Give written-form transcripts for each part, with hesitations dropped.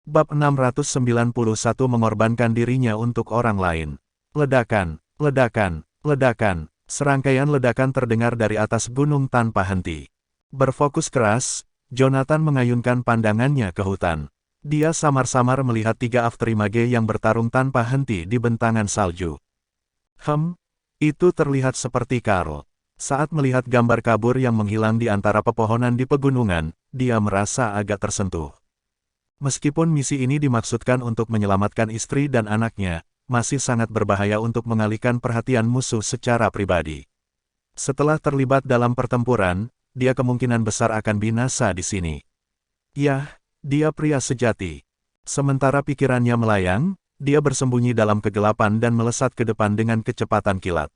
Bab 691 mengorbankan dirinya untuk orang lain. Ledakan, ledakan, ledakan. Serangkaian ledakan terdengar dari atas gunung tanpa henti. Berfokus keras, Jonathan mengayunkan pandangannya ke hutan. Dia samar-samar melihat 3 Afterimage yang bertarung tanpa henti di bentangan salju. Itu terlihat seperti Karl. Saat melihat gambar kabur yang menghilang di antara pepohonan di pegunungan, dia merasa agak tersentuh. Meskipun misi ini dimaksudkan untuk menyelamatkan istri dan anaknya, masih sangat berbahaya untuk mengalihkan perhatian musuh secara pribadi. Setelah terlibat dalam pertempuran, dia kemungkinan besar akan binasa di sini. Yah, dia pria sejati. Sementara pikirannya melayang, dia bersembunyi dalam kegelapan dan melesat ke depan dengan kecepatan kilat.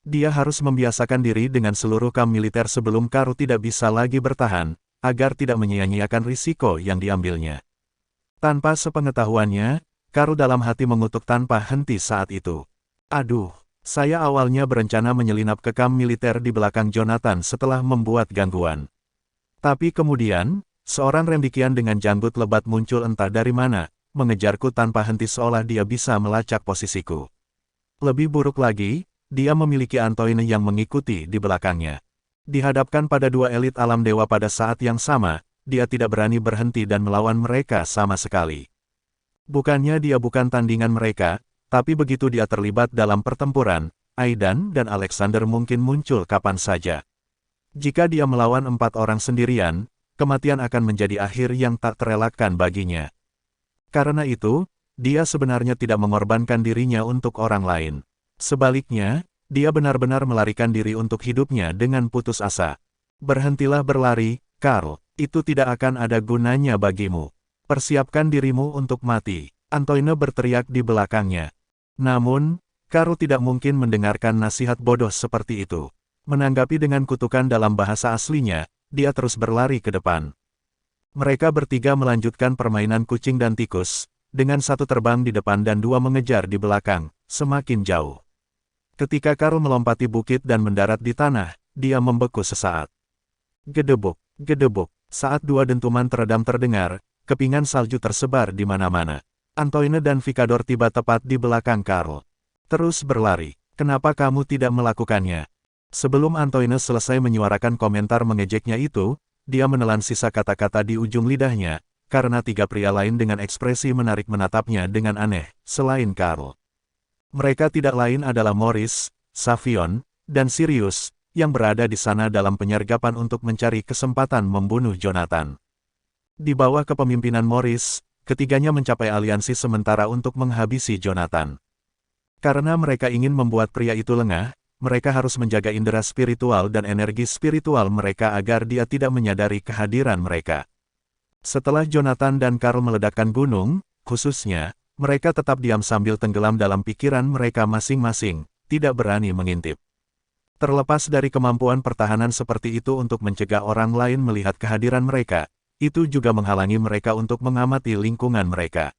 Dia harus membiasakan diri dengan seluruh kam militer sebelum Karl tidak bisa lagi bertahan, agar tidak menyia-nyiakan risiko yang diambilnya. Tanpa sepengetahuannya, Karl dalam hati mengutuk tanpa henti saat itu. Aduh, saya awalnya berencana menyelinap ke kam militer di belakang Jonathan setelah membuat gangguan. Tapi kemudian, seorang rendikian dengan janggut lebat muncul entah dari mana, mengejarku tanpa henti seolah dia bisa melacak posisiku. Lebih buruk lagi, dia memiliki Antoine yang mengikuti di belakangnya. Dihadapkan pada 2 elit alam dewa pada saat yang sama, dia tidak berani berhenti dan melawan mereka sama sekali. Bukannya dia bukan tandingan mereka, tapi begitu dia terlibat dalam pertempuran, Aidan dan Alexander mungkin muncul kapan saja. Jika dia melawan 4 orang sendirian, kematian akan menjadi akhir yang tak terelakkan baginya. Karena itu, dia sebenarnya tidak mengorbankan dirinya untuk orang lain. Sebaliknya, dia benar-benar melarikan diri untuk hidupnya dengan putus asa. Berhentilah berlari, Karl. Itu tidak akan ada gunanya bagimu. Persiapkan dirimu untuk mati, Antoine berteriak di belakangnya. Namun, Karl tidak mungkin mendengarkan nasihat bodoh seperti itu. Menanggapi dengan kutukan dalam bahasa aslinya, dia terus berlari ke depan. Mereka bertiga melanjutkan permainan kucing dan tikus, dengan 1 terbang di depan dan 2 mengejar di belakang, semakin jauh. Ketika Karl melompati bukit dan mendarat di tanah, dia membeku sesaat. Gedebuk, gedebuk. Saat 2 dentuman teredam terdengar, kepingan salju tersebar di mana-mana. Antoine dan Vicador tiba tepat di belakang Karl. Terus berlari. Kenapa kamu tidak melakukannya? Sebelum Antoine selesai menyuarakan komentar mengejeknya itu, dia menelan sisa kata-kata di ujung lidahnya, karena 3 pria lain dengan ekspresi menarik menatapnya dengan aneh, selain Karl. Mereka tidak lain adalah Maurice, Savion, dan Sirius, yang berada di sana dalam penyergapan untuk mencari kesempatan membunuh Jonathan. Di bawah kepemimpinan Maurice, ketiganya mencapai aliansi sementara untuk menghabisi Jonathan. Karena mereka ingin membuat pria itu lengah, mereka harus menjaga indera spiritual dan energi spiritual mereka agar dia tidak menyadari kehadiran mereka. Setelah Jonathan dan Karl meledakkan gunung, khususnya, mereka tetap diam sambil tenggelam dalam pikiran mereka masing-masing, tidak berani mengintip. Terlepas dari kemampuan pertahanan seperti itu untuk mencegah orang lain melihat kehadiran mereka, itu juga menghalangi mereka untuk mengamati lingkungan mereka.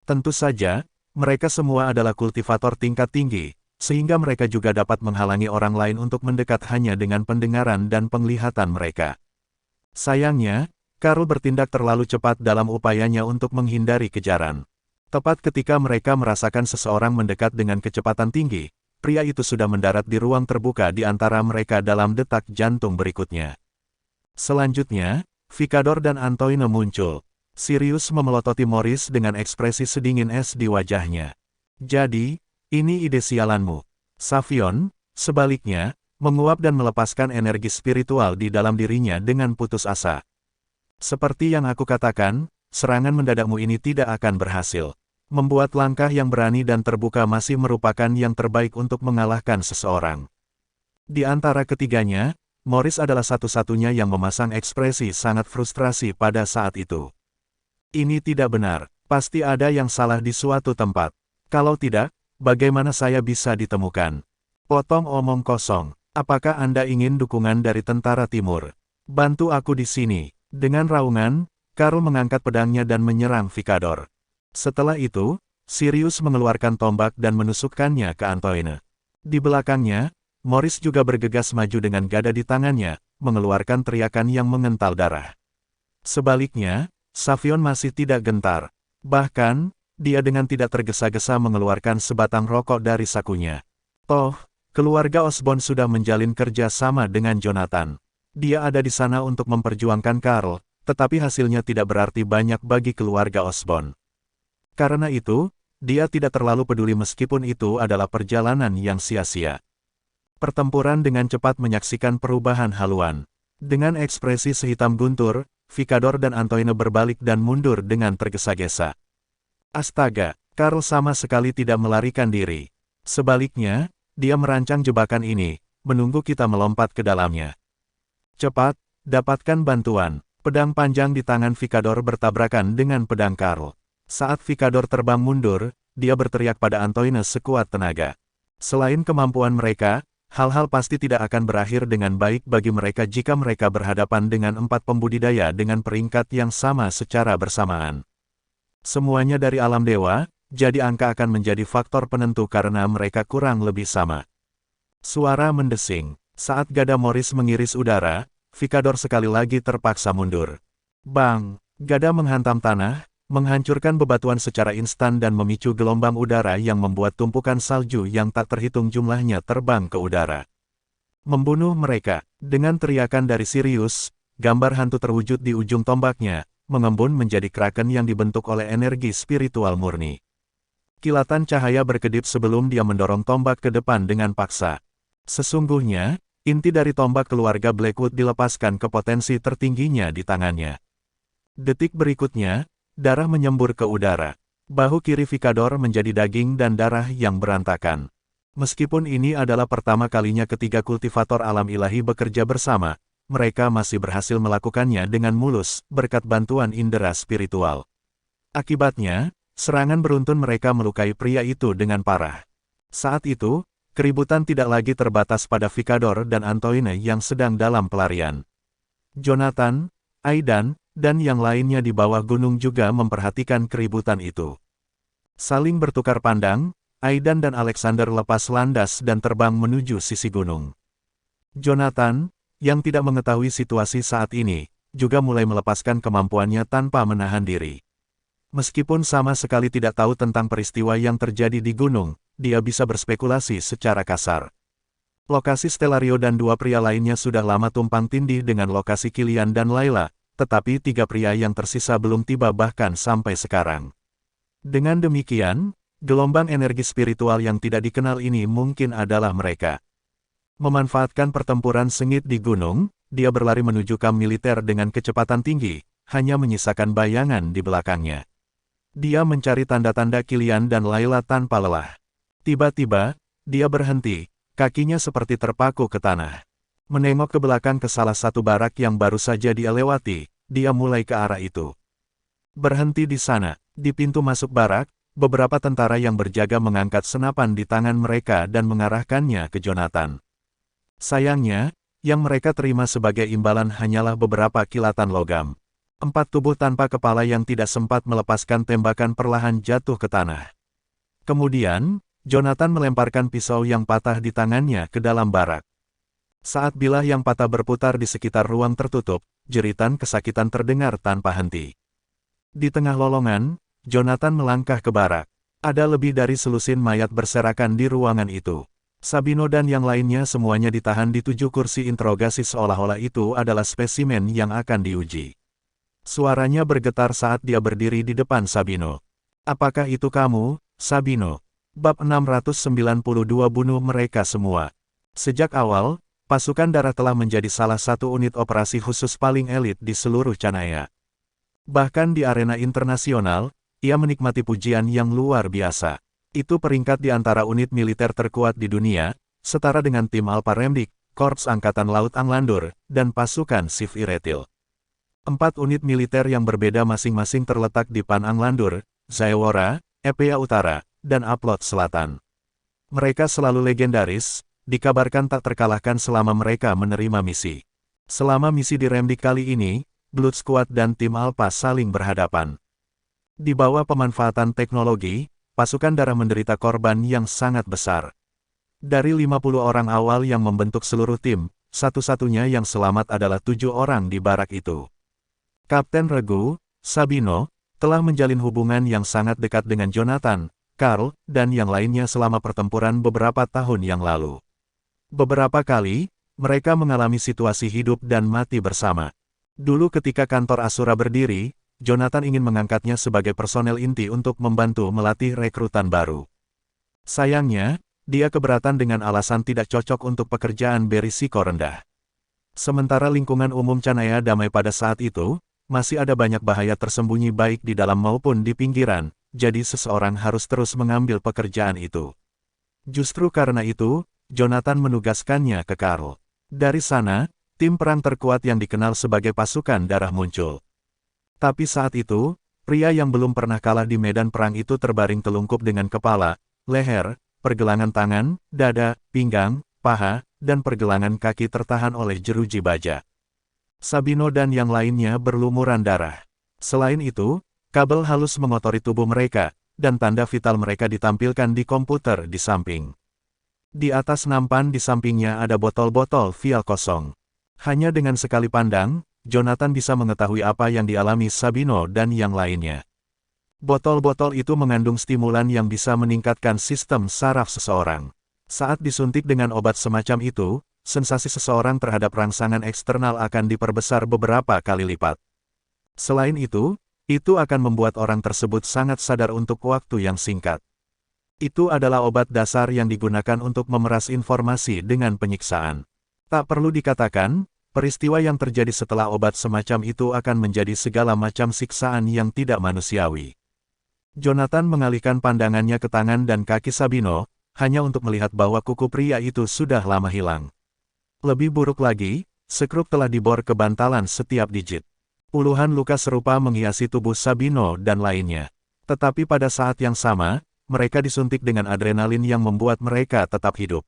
Tentu saja, mereka semua adalah kultivator tingkat tinggi, sehingga mereka juga dapat menghalangi orang lain untuk mendekat hanya dengan pendengaran dan penglihatan mereka. Sayangnya, Karl bertindak terlalu cepat dalam upayanya untuk menghindari kejaran. Tepat ketika mereka merasakan seseorang mendekat dengan kecepatan tinggi, pria itu sudah mendarat di ruang terbuka di antara mereka dalam detak jantung berikutnya. Selanjutnya, Vicador dan Antoine muncul. Sirius memelototi Maurice dengan ekspresi sedingin es di wajahnya. Jadi, ini ide sialanmu. Savion, sebaliknya, menguap dan melepaskan energi spiritual di dalam dirinya dengan putus asa. Seperti yang aku katakan, serangan mendadakmu ini tidak akan berhasil. Membuat langkah yang berani dan terbuka masih merupakan yang terbaik untuk mengalahkan seseorang. Di antara ketiganya, Maurice adalah satu-satunya yang memasang ekspresi sangat frustrasi pada saat itu. Ini tidak benar, pasti ada yang salah di suatu tempat. Kalau tidak, bagaimana saya bisa ditemukan? Potong omong kosong, apakah Anda ingin dukungan dari tentara timur? Bantu aku di sini. Dengan raungan, Karl mengangkat pedangnya dan menyerang Vicador. Setelah itu, Sirius mengeluarkan tombak dan menusukkannya ke Antoine. Di belakangnya, Maurice juga bergegas maju dengan gada di tangannya, mengeluarkan teriakan yang mengental darah. Sebaliknya, Savion masih tidak gentar. Bahkan, dia dengan tidak tergesa-gesa mengeluarkan sebatang rokok dari sakunya. "Oh, keluarga Osborn sudah menjalin kerja sama dengan Jonathan. Dia ada di sana untuk memperjuangkan Carl, tetapi hasilnya tidak berarti banyak bagi keluarga Osborn. Karena itu, dia tidak terlalu peduli meskipun itu adalah perjalanan yang sia-sia." Pertempuran dengan cepat menyaksikan perubahan haluan. Dengan ekspresi sehitam guntur, Vicador dan Antoine berbalik dan mundur dengan tergesa-gesa. Astaga, Carl sama sekali tidak melarikan diri. Sebaliknya, dia merancang jebakan ini, menunggu kita melompat ke dalamnya. "Cepat, dapatkan bantuan." Pedang panjang di tangan Vicador bertabrakan dengan pedang Carl. Saat Vicador terbang mundur, dia berteriak pada Antoine sekuat tenaga. Selain kemampuan mereka, hal-hal pasti tidak akan berakhir dengan baik bagi mereka jika mereka berhadapan dengan 4 pembudidaya dengan peringkat yang sama secara bersamaan. Semuanya dari alam dewa, jadi angka akan menjadi faktor penentu karena mereka kurang lebih sama. Suara mendesing. Saat gada Morris mengiris udara, Vicador sekali lagi terpaksa mundur. Bang! Gada menghantam tanah, menghancurkan bebatuan secara instan dan memicu gelombang udara yang membuat tumpukan salju yang tak terhitung jumlahnya terbang ke udara. Membunuh mereka. Dengan teriakan dari Sirius, gambar hantu terwujud di ujung tombaknya, mengembun menjadi kraken yang dibentuk oleh energi spiritual murni. Kilatan cahaya berkedip sebelum dia mendorong tombak ke depan dengan paksa. Sesungguhnya, inti dari tombak keluarga Blackwood dilepaskan ke potensi tertingginya di tangannya. Detik berikutnya, darah menyembur ke udara. Bahu kiri Vicador menjadi daging dan darah yang berantakan. Meskipun ini adalah pertama kalinya ketiga kultivator alam ilahi bekerja bersama, mereka masih berhasil melakukannya dengan mulus, berkat bantuan indera spiritual. Akibatnya, serangan beruntun mereka melukai pria itu dengan parah. Saat itu, keributan tidak lagi terbatas pada Vicador dan Antoine yang sedang dalam pelarian. Jonathan, Aidan, dan yang lainnya di bawah gunung juga memperhatikan keributan itu. Saling bertukar pandang, Aidan dan Alexander lepas landas dan terbang menuju sisi gunung. Jonathan, yang tidak mengetahui situasi saat ini, juga mulai melepaskan kemampuannya tanpa menahan diri. Meskipun sama sekali tidak tahu tentang peristiwa yang terjadi di gunung, dia bisa berspekulasi secara kasar. Lokasi Stellario dan 2 pria lainnya sudah lama tumpang tindih dengan lokasi Kilian dan Layla, tetapi 3 pria yang tersisa belum tiba bahkan sampai sekarang. Dengan demikian, gelombang energi spiritual yang tidak dikenal ini mungkin adalah mereka. Memanfaatkan pertempuran sengit di gunung, dia berlari menuju kamp militer dengan kecepatan tinggi, hanya menyisakan bayangan di belakangnya. Dia mencari tanda-tanda Kilian dan Layla tanpa lelah. Tiba-tiba, dia berhenti, kakinya seperti terpaku ke tanah. Menengok ke belakang ke salah satu barak yang baru saja dia lewati, dia mulai ke arah itu. Berhenti di sana, di pintu masuk barak, beberapa tentara yang berjaga mengangkat senapan di tangan mereka dan mengarahkannya ke Jonathan. Sayangnya, yang mereka terima sebagai imbalan hanyalah beberapa kilatan logam. 4 tubuh tanpa kepala yang tidak sempat melepaskan tembakan perlahan jatuh ke tanah. Kemudian, Jonathan melemparkan pisau yang patah di tangannya ke dalam barak. Saat bilah yang patah berputar di sekitar ruang tertutup, jeritan kesakitan terdengar tanpa henti. Di tengah lolongan, Jonathan melangkah ke barak. Ada lebih dari selusin mayat berserakan di ruangan itu. Sabino dan yang lainnya semuanya ditahan di 7 kursi interogasi seolah-olah itu adalah spesimen yang akan diuji. Suaranya bergetar saat dia berdiri di depan Sabino. "Apakah itu kamu, Sabino?" Bab 692 bunuh mereka semua. Sejak awal, pasukan darah telah menjadi salah satu unit operasi khusus paling elit di seluruh Canaya. Bahkan di arena internasional, ia menikmati pujian yang luar biasa. Itu peringkat di antara unit militer terkuat di dunia, setara dengan tim Alpha Remdik, Korps Angkatan Laut Anglandur, dan pasukan Sif Iretil. 4 unit militer yang berbeda masing-masing terletak di Pan Anglandur, Zaewora, Epea Utara, dan Aplot Selatan. Mereka selalu legendaris, dikabarkan tak terkalahkan selama mereka menerima misi. Selama misi di Remdik kali ini, Blood Squad dan tim Alpha saling berhadapan. Di bawah pemanfaatan teknologi, pasukan darah menderita korban yang sangat besar. Dari 50 orang awal yang membentuk seluruh tim, satu-satunya yang selamat adalah 7 orang di barak itu. Kapten Regu, Sabino, telah menjalin hubungan yang sangat dekat dengan Jonathan, Carl, dan yang lainnya selama pertempuran beberapa tahun yang lalu. Beberapa kali, mereka mengalami situasi hidup dan mati bersama. Dulu ketika kantor Asura berdiri, Jonathan ingin mengangkatnya sebagai personel inti untuk membantu melatih rekrutan baru. Sayangnya, dia keberatan dengan alasan tidak cocok untuk pekerjaan berisiko rendah. Sementara lingkungan umum Canaya Damai pada saat itu, masih ada banyak bahaya tersembunyi baik di dalam maupun di pinggiran, jadi seseorang harus terus mengambil pekerjaan itu. Justru karena itu, Jonathan menugaskannya ke Carl. Dari sana, tim perang terkuat yang dikenal sebagai pasukan darah muncul. Tapi saat itu, pria yang belum pernah kalah di medan perang itu terbaring telungkup dengan kepala, leher, pergelangan tangan, dada, pinggang, paha, dan pergelangan kaki tertahan oleh jeruji baja. Sabino dan yang lainnya berlumuran darah. Selain itu, kabel halus mengotori tubuh mereka, dan tanda vital mereka ditampilkan di komputer di samping. Di atas nampan di sampingnya ada botol-botol vial kosong. Hanya dengan sekali pandang, Jonathan bisa mengetahui apa yang dialami Sabino dan yang lainnya. Botol-botol itu mengandung stimulan yang bisa meningkatkan sistem saraf seseorang. Saat disuntik dengan obat semacam itu, sensasi seseorang terhadap rangsangan eksternal akan diperbesar beberapa kali lipat. Selain itu akan membuat orang tersebut sangat sadar untuk waktu yang singkat. Itu adalah obat dasar yang digunakan untuk memeras informasi dengan penyiksaan. Tak perlu dikatakan, peristiwa yang terjadi setelah obat semacam itu akan menjadi segala macam siksaan yang tidak manusiawi. Jonathan mengalihkan pandangannya ke tangan dan kaki Sabino, hanya untuk melihat bahwa kuku pria itu sudah lama hilang. Lebih buruk lagi, sekrup telah dibor ke bantalan setiap digit. Puluhan luka serupa menghiasi tubuh Sabino dan lainnya. Tetapi pada saat yang sama, mereka disuntik dengan adrenalin yang membuat mereka tetap hidup.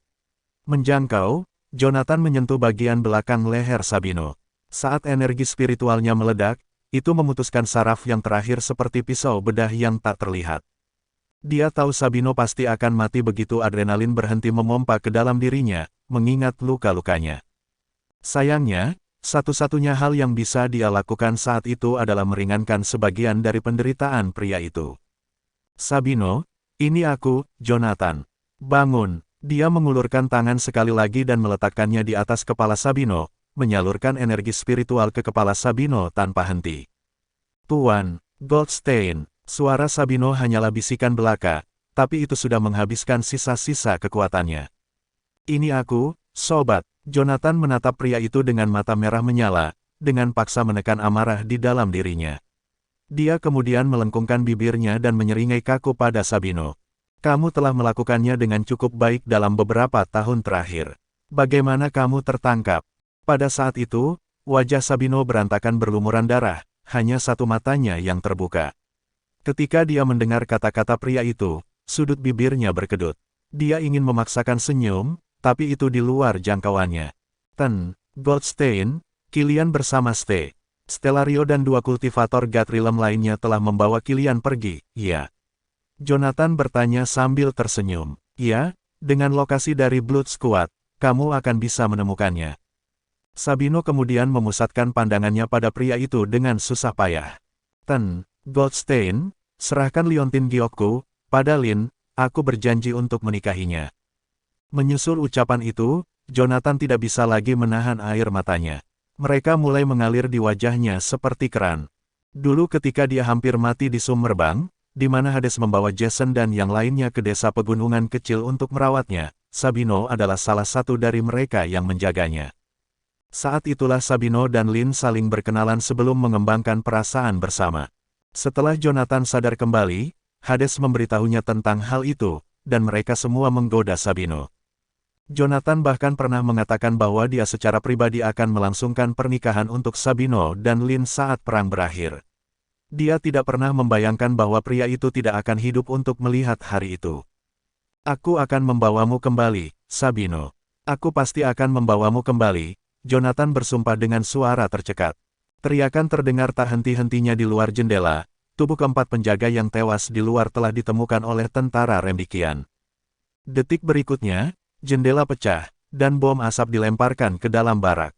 Menjangkau, Jonathan menyentuh bagian belakang leher Sabino. Saat energi spiritualnya meledak, itu memutuskan saraf yang terakhir seperti pisau bedah yang tak terlihat. Dia tahu Sabino pasti akan mati begitu adrenalin berhenti memompa ke dalam dirinya, mengingat luka-lukanya. Sayangnya, satu-satunya hal yang bisa dia lakukan saat itu adalah meringankan sebagian dari penderitaan pria itu. Sabino, ini aku, Jonathan. Bangun. Dia mengulurkan tangan sekali lagi dan meletakkannya di atas kepala Sabino, menyalurkan energi spiritual ke kepala Sabino tanpa henti. Tuan Goldstein. Suara Sabino hanyalah bisikan belaka, tapi itu sudah menghabiskan sisa-sisa kekuatannya. Ini aku, sobat. Jonathan menatap pria itu dengan mata merah menyala, dengan paksa menekan amarah di dalam dirinya. Dia kemudian melengkungkan bibirnya dan menyeringai kaku pada Sabino. Kamu telah melakukannya dengan cukup baik dalam beberapa tahun terakhir. Bagaimana kamu tertangkap? Pada saat itu, wajah Sabino berantakan berlumuran darah, hanya satu matanya yang terbuka. Ketika dia mendengar kata-kata pria itu, sudut bibirnya berkedut. Dia ingin memaksakan senyum, tapi itu di luar jangkauannya. Goldstein, Kilian bersama Stellario dan dua kultivator Gatrilem lainnya telah membawa Kilian pergi, ya. Jonathan bertanya sambil tersenyum. Ya, dengan lokasi dari Blood Squad, kamu akan bisa menemukannya. Sabino kemudian memusatkan pandangannya pada pria itu dengan susah payah. Goldstein, serahkan liontin giokku, pada Lin, aku berjanji untuk menikahinya. Menyusul ucapan itu, Jonathan tidak bisa lagi menahan air matanya. Mereka mulai mengalir di wajahnya seperti keran. Dulu ketika dia hampir mati di Summerbang, di mana Hades membawa Jason dan yang lainnya ke desa pegunungan kecil untuk merawatnya, Sabino adalah salah satu dari mereka yang menjaganya. Saat itulah Sabino dan Lin saling berkenalan sebelum mengembangkan perasaan bersama. Setelah Jonathan sadar kembali, Hades memberitahunya tentang hal itu, dan mereka semua menggoda Sabino. Jonathan bahkan pernah mengatakan bahwa dia secara pribadi akan melangsungkan pernikahan untuk Sabino dan Lin saat perang berakhir. Dia tidak pernah membayangkan bahwa pria itu tidak akan hidup untuk melihat hari itu. Aku akan membawamu kembali, Sabino. Aku pasti akan membawamu kembali, Jonathan bersumpah dengan suara tercekat. Teriakan terdengar tak henti-hentinya di luar jendela, tubuh keempat penjaga yang tewas di luar telah ditemukan oleh tentara Remdikian. Detik berikutnya, jendela pecah, dan bom asap dilemparkan ke dalam barak.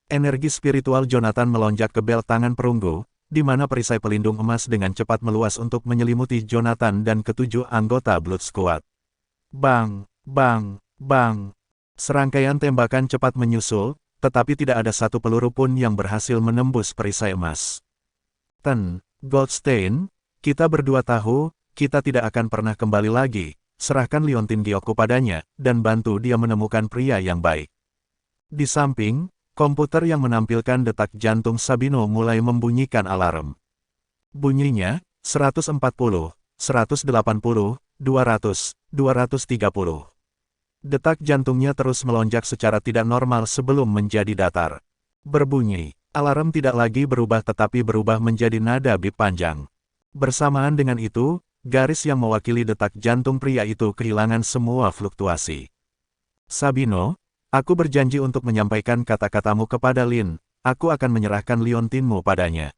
Energi spiritual Jonathan melonjak ke bel tangan perunggu, di mana perisai pelindung emas dengan cepat meluas untuk menyelimuti Jonathan dan ketujuh anggota Blood Squad. Bang, bang, bang. Serangkaian tembakan cepat menyusul, tetapi tidak ada satu peluru pun yang berhasil menembus perisai emas. Goldstein, kita berdua tahu, kita tidak akan pernah kembali lagi. Serahkan liontin Gyoku padanya, dan bantu dia menemukan pria yang baik. Di samping, komputer yang menampilkan detak jantung Sabino mulai membunyikan alarm. Bunyinya, 140, 180, 200, 230. Detak jantungnya terus melonjak secara tidak normal sebelum menjadi datar. Berbunyi, alarm tidak lagi berubah tetapi berubah menjadi nada bip panjang. Bersamaan dengan itu, garis yang mewakili detak jantung pria itu kehilangan semua fluktuasi. Sabino, aku berjanji untuk menyampaikan kata-katamu kepada Lin, aku akan menyerahkan liontinmu padanya.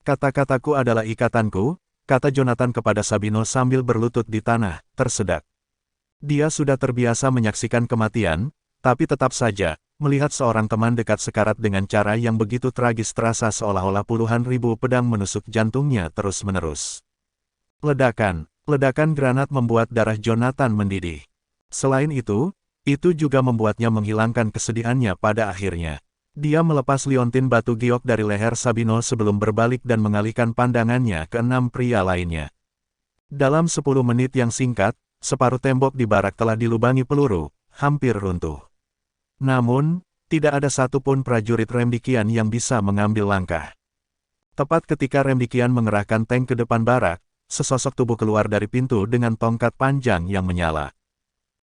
Kata-kataku adalah ikatanku, kata Jonathan kepada Sabino sambil berlutut di tanah, tersedak. Dia sudah terbiasa menyaksikan kematian, tapi tetap saja, melihat seorang teman dekat sekarat dengan cara yang begitu tragis terasa seolah-olah puluhan ribu pedang menusuk jantungnya terus-menerus. Ledakan granat membuat darah Jonathan mendidih. Selain itu juga membuatnya menghilangkan kesedihannya pada akhirnya. Dia melepas liontin batu giok dari leher Sabino sebelum berbalik dan mengalihkan pandangannya ke 6 pria lainnya. Dalam 10 menit yang singkat, separuh tembok di barak telah dilubangi peluru, hampir runtuh. Namun, tidak ada satupun prajurit Remdikian yang bisa mengambil langkah. Tepat ketika Remdikian mengerahkan tank ke depan barak, sesosok tubuh keluar dari pintu dengan tongkat panjang yang menyala.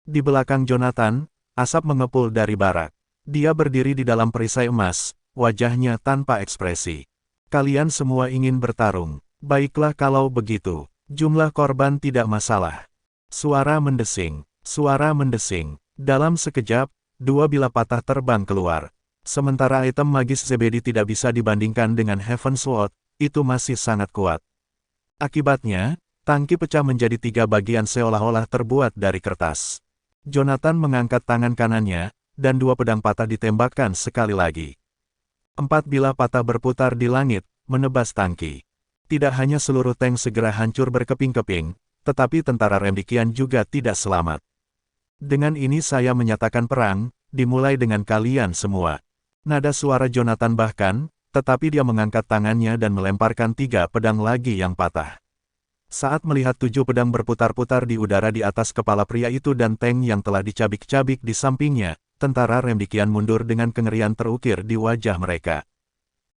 Di belakang Jonathan, asap mengepul dari barak. Dia berdiri di dalam perisai emas, wajahnya tanpa ekspresi. Kalian semua ingin bertarung. Baiklah kalau begitu. Jumlah korban tidak masalah. Suara mendesing. Dalam sekejap, 2 bilah patah terbang keluar. Sementara item magis Zebedi tidak bisa dibandingkan dengan Heaven's Sword, itu masih sangat kuat. Akibatnya, tangki pecah menjadi 3 bagian seolah-olah terbuat dari kertas. Jonathan mengangkat tangan kanannya, dan 2 pedang patah ditembakkan sekali lagi. 4 bilah patah berputar di langit, menebas tangki. Tidak hanya seluruh tank segera hancur berkeping-keping, tetapi tentara Remdikian juga tidak selamat. Dengan ini saya menyatakan perang, dimulai dengan kalian semua. Nada suara Jonathan bahkan, tetapi dia mengangkat tangannya dan melemparkan 3 pedang lagi yang patah. Saat melihat 7 pedang berputar-putar di udara di atas kepala pria itu dan tank yang telah dicabik-cabik di sampingnya, tentara Remdikian mundur dengan kengerian terukir di wajah mereka.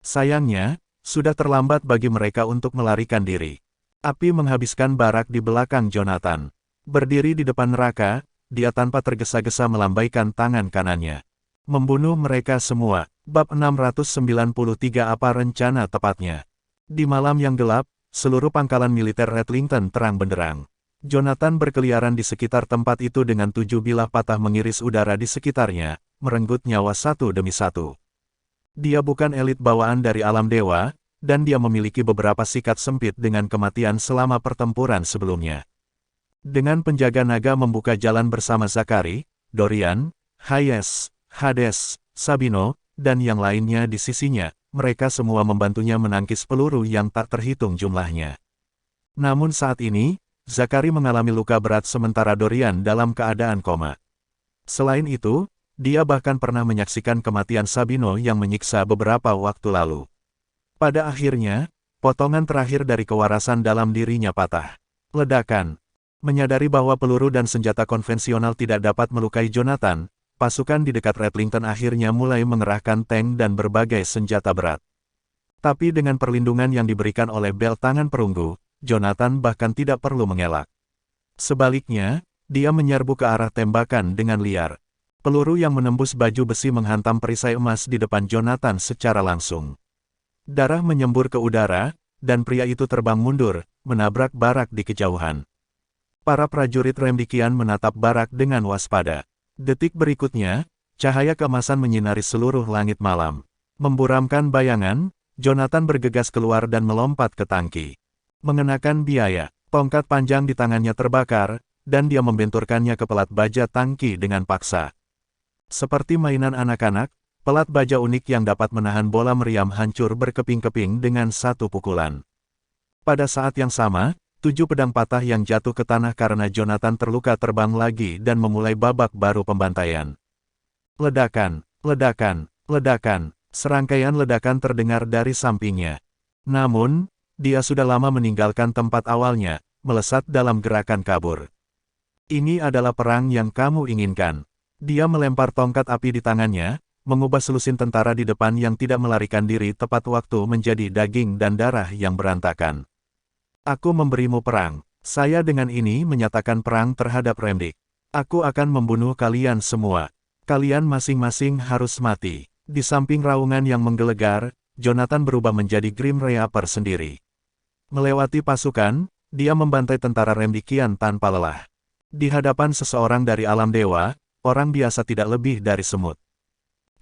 Sayangnya, sudah terlambat bagi mereka untuk melarikan diri. Api menghabiskan barak di belakang Jonathan. Berdiri di depan neraka, dia tanpa tergesa-gesa melambaikan tangan kanannya. Membunuh mereka semua. Bab 693 apa rencana tepatnya? Di malam yang gelap, seluruh pangkalan militer Redlington terang benderang. Jonathan berkeliaran di sekitar tempat itu dengan 7 bilah patah mengiris udara di sekitarnya, merenggut nyawa satu demi satu. Dia bukan elit bawaan dari alam dewa, dan dia memiliki beberapa sikat sempit dengan kematian selama pertempuran sebelumnya. Dengan penjaga naga membuka jalan bersama Zakari, Dorian, Hayes, Hades, Sabino, dan yang lainnya di sisinya, mereka semua membantunya menangkis peluru yang tak terhitung jumlahnya. Namun saat ini, Zakari mengalami luka berat sementara Dorian dalam keadaan koma. Selain itu, dia bahkan pernah menyaksikan kematian Sabino yang menyiksa beberapa waktu lalu. Pada akhirnya, potongan terakhir dari kewarasan dalam dirinya patah. Ledakan. Menyadari bahwa peluru dan senjata konvensional tidak dapat melukai Jonathan, pasukan di dekat Redlington akhirnya mulai mengerahkan tank dan berbagai senjata berat. Tapi dengan perlindungan yang diberikan oleh bel tangan perunggu, Jonathan bahkan tidak perlu mengelak. Sebaliknya, dia menyerbu ke arah tembakan dengan liar. Peluru yang menembus baju besi menghantam perisai emas di depan Jonathan secara langsung. Darah menyembur ke udara, dan pria itu terbang mundur, menabrak barak di kejauhan. Para prajurit Remdikian menatap barak dengan waspada. Detik berikutnya, cahaya keemasan menyinari seluruh langit malam. Memburamkan bayangan, Jonathan bergegas keluar dan melompat ke tangki. Mengenakan biaya, tongkat panjang di tangannya terbakar, dan dia membenturkannya ke pelat baja tangki dengan paksa. Seperti mainan anak-anak, Pelat baja unik yang dapat menahan bola meriam hancur berkeping-keping dengan satu pukulan. Pada saat yang sama, 7 pedang patah yang jatuh ke tanah karena Jonathan terluka terbang lagi dan memulai babak baru pembantaian. Ledakan, ledakan, ledakan, serangkaian ledakan terdengar dari sampingnya. Namun, dia sudah lama meninggalkan tempat awalnya, melesat dalam gerakan kabur. Ini adalah perang yang kamu inginkan. Dia melempar tongkat api di tangannya, mengubah selusin tentara di depan yang tidak melarikan diri tepat waktu menjadi daging dan darah yang berantakan. Aku memberimu perang. Saya dengan ini menyatakan perang terhadap Remdik. Aku akan membunuh kalian semua. Kalian masing-masing harus mati. Di samping raungan yang menggelegar, Jonathan berubah menjadi Grim Reaper sendiri. Melewati pasukan, dia membantai tentara Remdikian tanpa lelah. Di hadapan seseorang dari alam dewa, orang biasa tidak lebih dari semut.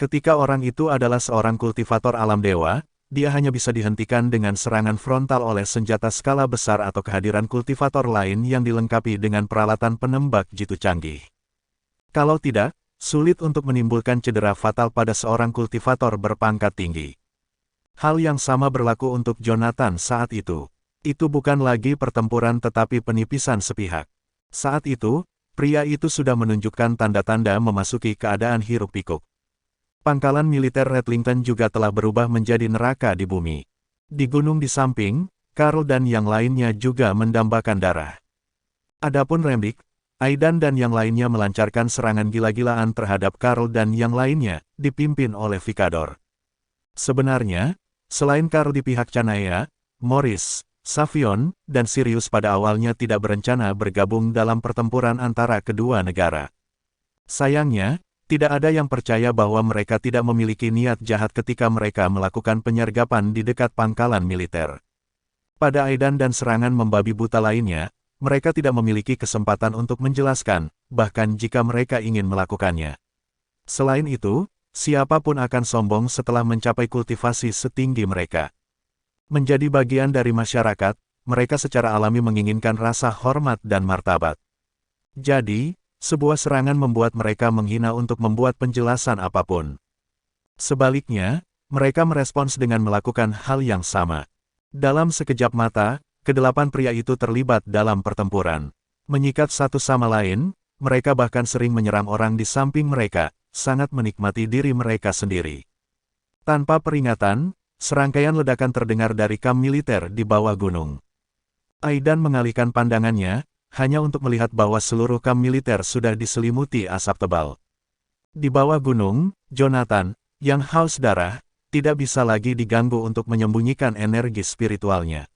Ketika orang itu adalah seorang kultivator alam dewa, dia hanya bisa dihentikan dengan serangan frontal oleh senjata skala besar atau kehadiran kultivator lain yang dilengkapi dengan peralatan penembak jitu canggih. Kalau tidak, sulit untuk menimbulkan cedera fatal pada seorang kultivator berpangkat tinggi. Hal yang sama berlaku untuk Jonathan saat itu. Itu bukan lagi pertempuran tetapi penipisan sepihak. Saat itu, pria itu sudah menunjukkan tanda-tanda memasuki keadaan hiruk-pikuk. Pangkalan militer Redlington juga telah berubah menjadi neraka di bumi. Di gunung di samping, Karl dan yang lainnya juga mendambakan darah. Adapun Remdik, Aidan dan yang lainnya melancarkan serangan gila-gilaan terhadap Karl dan yang lainnya, dipimpin oleh Vikador. Sebenarnya, selain Karl di pihak Canaya, Morris, Savion, dan Sirius pada awalnya tidak berencana bergabung dalam pertempuran antara kedua negara. Sayangnya, tidak ada yang percaya bahwa mereka tidak memiliki niat jahat ketika mereka melakukan penyergapan di dekat pangkalan militer. Pada Aidan dan serangan membabi buta lainnya, mereka tidak memiliki kesempatan untuk menjelaskan, bahkan jika mereka ingin melakukannya. Selain itu, siapapun akan sombong setelah mencapai kultivasi setinggi mereka. Menjadi bagian dari masyarakat, mereka secara alami menginginkan rasa hormat dan martabat. Jadi, sebuah serangan membuat mereka menghina untuk membuat penjelasan apapun. Sebaliknya, mereka merespons dengan melakukan hal yang sama. Dalam sekejap mata, kedelapan pria itu terlibat dalam pertempuran. Menyikat satu sama lain, mereka bahkan sering menyerang orang di samping mereka, sangat menikmati diri mereka sendiri. Tanpa peringatan, serangkaian ledakan terdengar dari kamp militer di bawah gunung. Aidan mengalihkan pandangannya, hanya untuk melihat bahwa seluruh kamp militer sudah diselimuti asap tebal. Di bawah gunung, Jonathan, yang haus darah, tidak bisa lagi diganggu untuk menyembunyikan energi spiritualnya.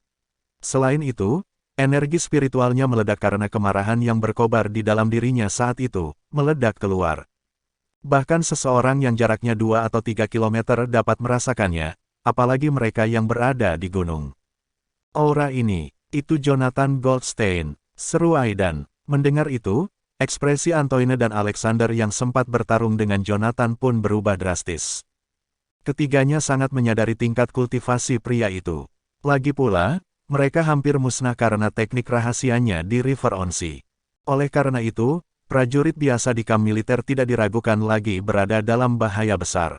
Selain itu, energi spiritualnya meledak karena kemarahan yang berkobar di dalam dirinya saat itu, meledak keluar. Bahkan seseorang yang jaraknya 2 atau 3 kilometer dapat merasakannya, apalagi mereka yang berada di gunung. Aura ini, itu Jonathan Goldstein, seru Aidan. Mendengar itu, ekspresi Antoine dan Alexander yang sempat bertarung dengan Jonathan pun berubah drastis. Ketiganya sangat menyadari tingkat kultivasi pria itu. Lagi pula, mereka hampir musnah karena teknik rahasianya di River Onsi. Oleh karena itu, prajurit biasa di kamp militer tidak diragukan lagi berada dalam bahaya besar.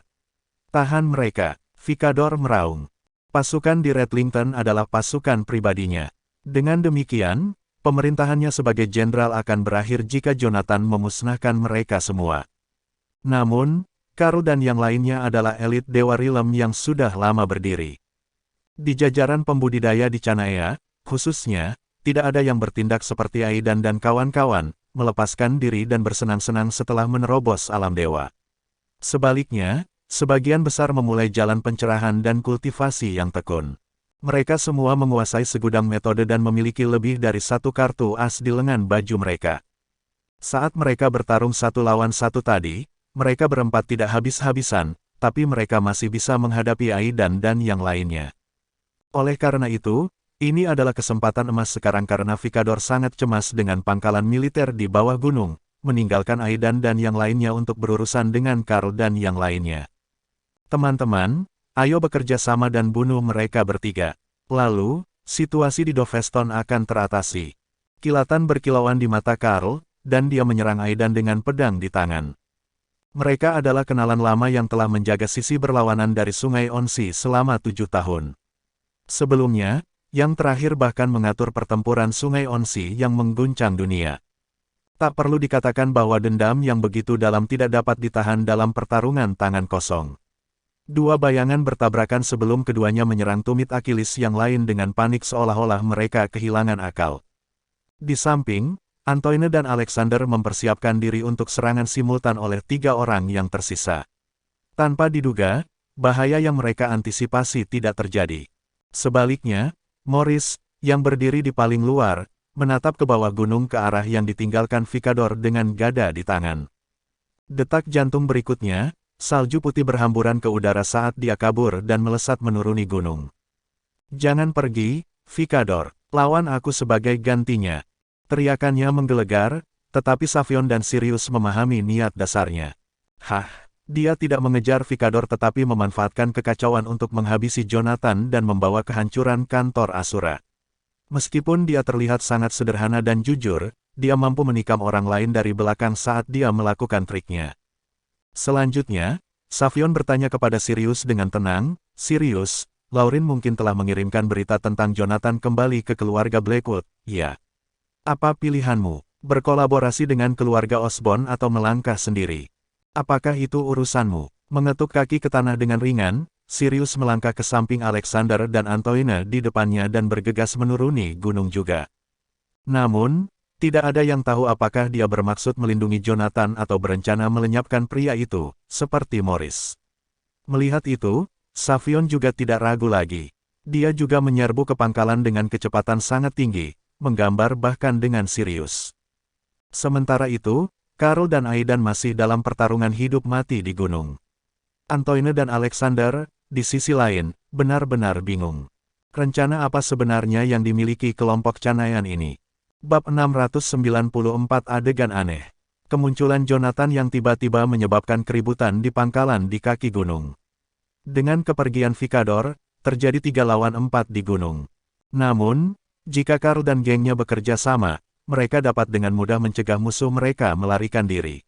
Tahan mereka, Vikador meraung. Pasukan di Redlington adalah pasukan pribadinya. Dengan demikian, pemerintahannya sebagai jenderal akan berakhir jika Jonathan memusnahkan mereka semua. Namun, Karl dan yang lainnya adalah elit Dewa Rilem yang sudah lama berdiri. Di jajaran pembudidaya di Canaya, khususnya, tidak ada yang bertindak seperti Aidan dan kawan-kawan, melepaskan diri dan bersenang-senang setelah menerobos alam dewa. Sebaliknya, sebagian besar memulai jalan pencerahan dan kultivasi yang tekun. Mereka semua menguasai segudang metode dan memiliki lebih dari satu kartu as di lengan baju mereka. Saat mereka bertarung satu lawan satu tadi, mereka berempat tidak habis-habisan, tapi mereka masih bisa menghadapi Aidan dan yang lainnya. Oleh karena itu, ini adalah kesempatan emas sekarang karena Vikador sangat cemas dengan pangkalan militer di bawah gunung, meninggalkan Aidan dan yang lainnya untuk berurusan dengan Karl dan yang lainnya. Teman-teman, ayo bekerja sama dan bunuh mereka bertiga. Lalu, situasi di Doveston akan teratasi. Kilatan berkilauan di mata Karl, dan dia menyerang Aidan dengan pedang di tangan. Mereka adalah kenalan lama yang telah menjaga sisi berlawanan dari Sungai Onsi selama 7 tahun. Sebelumnya, yang terakhir bahkan mengatur pertempuran Sungai Onsi yang mengguncang dunia. Tak perlu dikatakan bahwa dendam yang begitu dalam tidak dapat ditahan dalam pertarungan tangan kosong. Dua bayangan bertabrakan sebelum keduanya menyerang tumit Achilles yang lain dengan panik seolah-olah mereka kehilangan akal. Di samping, Antoine dan Alexander mempersiapkan diri untuk serangan simultan oleh 3 orang yang tersisa. Tanpa diduga, bahaya yang mereka antisipasi tidak terjadi. Sebaliknya, Morris, yang berdiri di paling luar, menatap ke bawah gunung ke arah yang ditinggalkan Vicador dengan gada di tangan. Detak jantung berikutnya, salju putih berhamburan ke udara saat dia kabur dan melesat menuruni gunung. "Jangan pergi, Vicador, lawan aku sebagai gantinya." Teriakannya menggelegar, tetapi Savion dan Sirius memahami niat dasarnya. Dia tidak mengejar Vicador tetapi memanfaatkan kekacauan untuk menghabisi Jonathan dan membawa kehancuran kantor Asura. Meskipun dia terlihat sangat sederhana dan jujur, dia mampu menikam orang lain dari belakang saat dia melakukan triknya. Selanjutnya, Savion bertanya kepada Sirius dengan tenang, "Sirius, Lauren mungkin telah mengirimkan berita tentang Jonathan kembali ke keluarga Blackwood, ya? Apa pilihanmu? Berkolaborasi dengan keluarga Osborn atau melangkah sendiri? Apakah itu urusanmu?" Mengetuk kaki ke tanah dengan ringan, Sirius melangkah ke samping Alexander dan Antoine di depannya dan bergegas menuruni gunung juga. Namun, tidak ada yang tahu apakah dia bermaksud melindungi Jonathan atau berencana melenyapkan pria itu, seperti Morris. Melihat itu, Savion juga tidak ragu lagi. Dia juga menyerbu ke pangkalan dengan kecepatan sangat tinggi, menggambar bahkan dengan Sirius. Sementara itu, Karl dan Aidan masih dalam pertarungan hidup mati di gunung. Antoine dan Alexander, di sisi lain, benar-benar bingung. Rencana apa sebenarnya yang dimiliki kelompok Canayan ini? Bab 694 Adegan aneh. Kemunculan Jonathan yang tiba-tiba menyebabkan keributan di pangkalan di kaki gunung. Dengan kepergian Vicador, terjadi 3 lawan 4 di gunung. Namun, jika Karl dan gengnya bekerja sama, mereka dapat dengan mudah mencegah musuh mereka melarikan diri.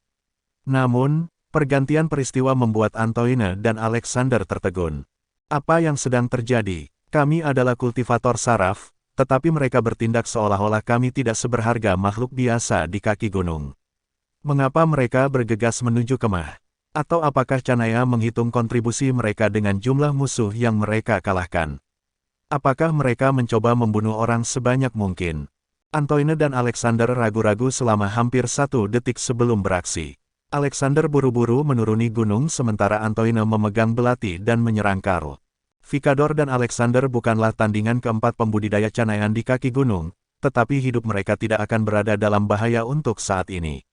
Namun, pergantian peristiwa membuat Antoine dan Alexander tertegun. Apa yang sedang terjadi? Kami adalah kultivator saraf, tetapi mereka bertindak seolah-olah kami tidak seberharga makhluk biasa di kaki gunung. Mengapa mereka bergegas menuju kemah? Atau apakah Canaya menghitung kontribusi mereka dengan jumlah musuh yang mereka kalahkan? Apakah mereka mencoba membunuh orang sebanyak mungkin? Antoine dan Alexander ragu-ragu selama hampir 1 detik sebelum beraksi. Alexander buru-buru menuruni gunung sementara Antoine memegang belati dan menyerang Karl. Vicador dan Alexander bukanlah tandingan keempat pembudidaya Canayan di kaki gunung, tetapi hidup mereka tidak akan berada dalam bahaya untuk saat ini.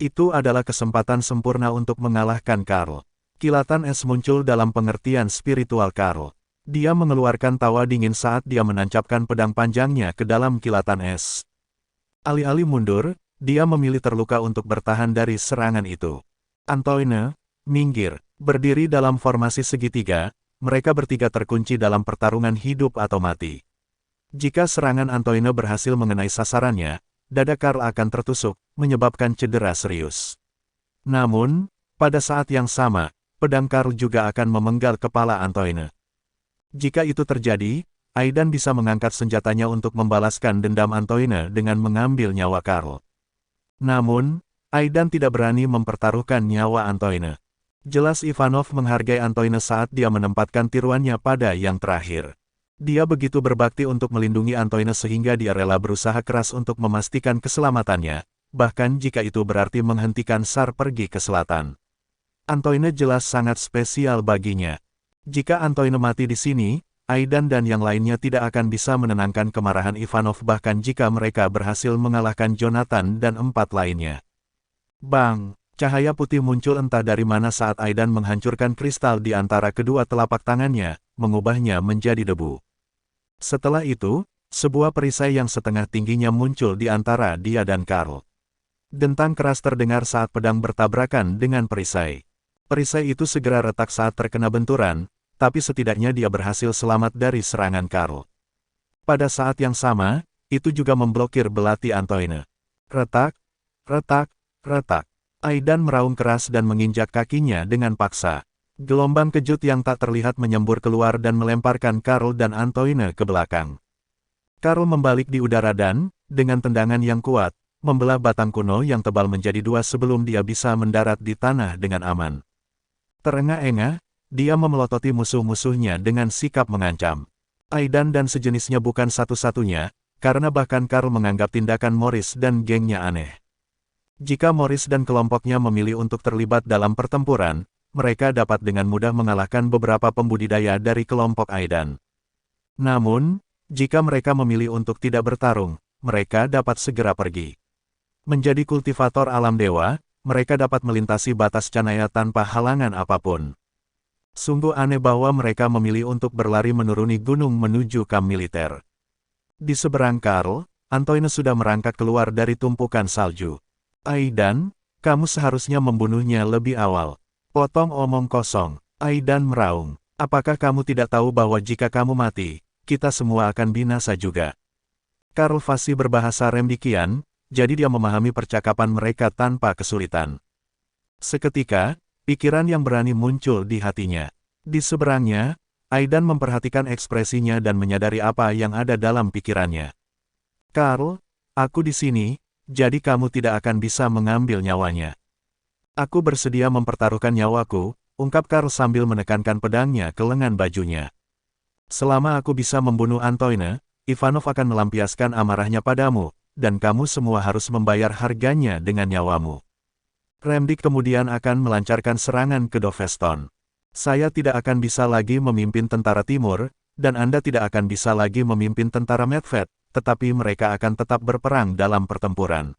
Itu adalah kesempatan sempurna untuk mengalahkan Karl. Kilatan es muncul dalam pengertian spiritual Karl. Dia mengeluarkan tawa dingin saat dia menancapkan pedang panjangnya ke dalam kilatan es. Alih-alih mundur, dia memilih terluka untuk bertahan dari serangan itu. Antoine, minggir, berdiri dalam formasi segitiga. Mereka bertiga terkunci dalam pertarungan hidup atau mati. Jika serangan Antoine berhasil mengenai sasarannya, dada Karl akan tertusuk, menyebabkan cedera serius. Namun, pada saat yang sama, pedang Karl juga akan memenggal kepala Antoine. Jika itu terjadi, Aidan bisa mengangkat senjatanya untuk membalaskan dendam Antoine dengan mengambil nyawa Karl. Namun, Aidan tidak berani mempertaruhkan nyawa Antoine. Jelas Ivanov menghargai Antoine saat dia menempatkan tiruannya pada yang terakhir. Dia begitu berbakti untuk melindungi Antoine sehingga dia rela berusaha keras untuk memastikan keselamatannya, bahkan jika itu berarti menghentikan SAR pergi ke selatan. Antoine jelas sangat spesial baginya. Jika Antoine mati di sini, Aidan dan yang lainnya tidak akan bisa menenangkan kemarahan Ivanov bahkan jika mereka berhasil mengalahkan Jonathan dan 4 lainnya. Bang! Cahaya putih muncul entah dari mana saat Aidan menghancurkan kristal di antara kedua telapak tangannya, mengubahnya menjadi debu. Setelah itu, sebuah perisai yang setengah tingginya muncul di antara dia dan Karl. Dentang keras terdengar saat pedang bertabrakan dengan perisai. Perisai itu segera retak saat terkena benturan, tapi setidaknya dia berhasil selamat dari serangan Karl. Pada saat yang sama, itu juga memblokir belati Antoine. Retak, retak, retak. Aidan meraung keras dan menginjak kakinya dengan paksa. Gelombang kejut yang tak terlihat menyembur keluar dan melemparkan Karl dan Antoine ke belakang. Karl membalik di udara dan, dengan tendangan yang kuat, membelah batang kuno yang tebal menjadi dua sebelum dia bisa mendarat di tanah dengan aman. Terengah-engah, dia memelototi musuh-musuhnya dengan sikap mengancam. Aidan dan sejenisnya bukan satu-satunya, karena bahkan Karl menganggap tindakan Morris dan gengnya aneh. Jika Morris dan kelompoknya memilih untuk terlibat dalam pertempuran, mereka dapat dengan mudah mengalahkan beberapa pembudidaya dari kelompok Aidan. Namun, jika mereka memilih untuk tidak bertarung, mereka dapat segera pergi. Menjadi kultivator alam dewa, mereka dapat melintasi batas Canaya tanpa halangan apapun. Sungguh aneh bahwa mereka memilih untuk berlari menuruni gunung menuju kamp militer. Di seberang Karl, Antoine sudah merangkak keluar dari tumpukan salju. Aidan, kamu seharusnya membunuhnya lebih awal. Potong omong kosong. Aidan meraung. Apakah kamu tidak tahu bahwa jika kamu mati, kita semua akan binasa juga? Karl fasih berbahasa Remdikian, jadi dia memahami percakapan mereka tanpa kesulitan. Seketika, pikiran yang berani muncul di hatinya. Di seberangnya, Aidan memperhatikan ekspresinya dan menyadari apa yang ada dalam pikirannya. Karl, aku di sini, jadi kamu tidak akan bisa mengambil nyawanya. Aku bersedia mempertaruhkan nyawaku, ungkap Karl sambil menekankan pedangnya ke lengan bajunya. Selama aku bisa membunuh Antoine, Ivanov akan melampiaskan amarahnya padamu, dan kamu semua harus membayar harganya dengan nyawamu. Remdik kemudian akan melancarkan serangan ke Doveston. Saya tidak akan bisa lagi memimpin tentara timur, dan Anda tidak akan bisa lagi memimpin tentara Medved, tetapi mereka akan tetap berperang dalam pertempuran.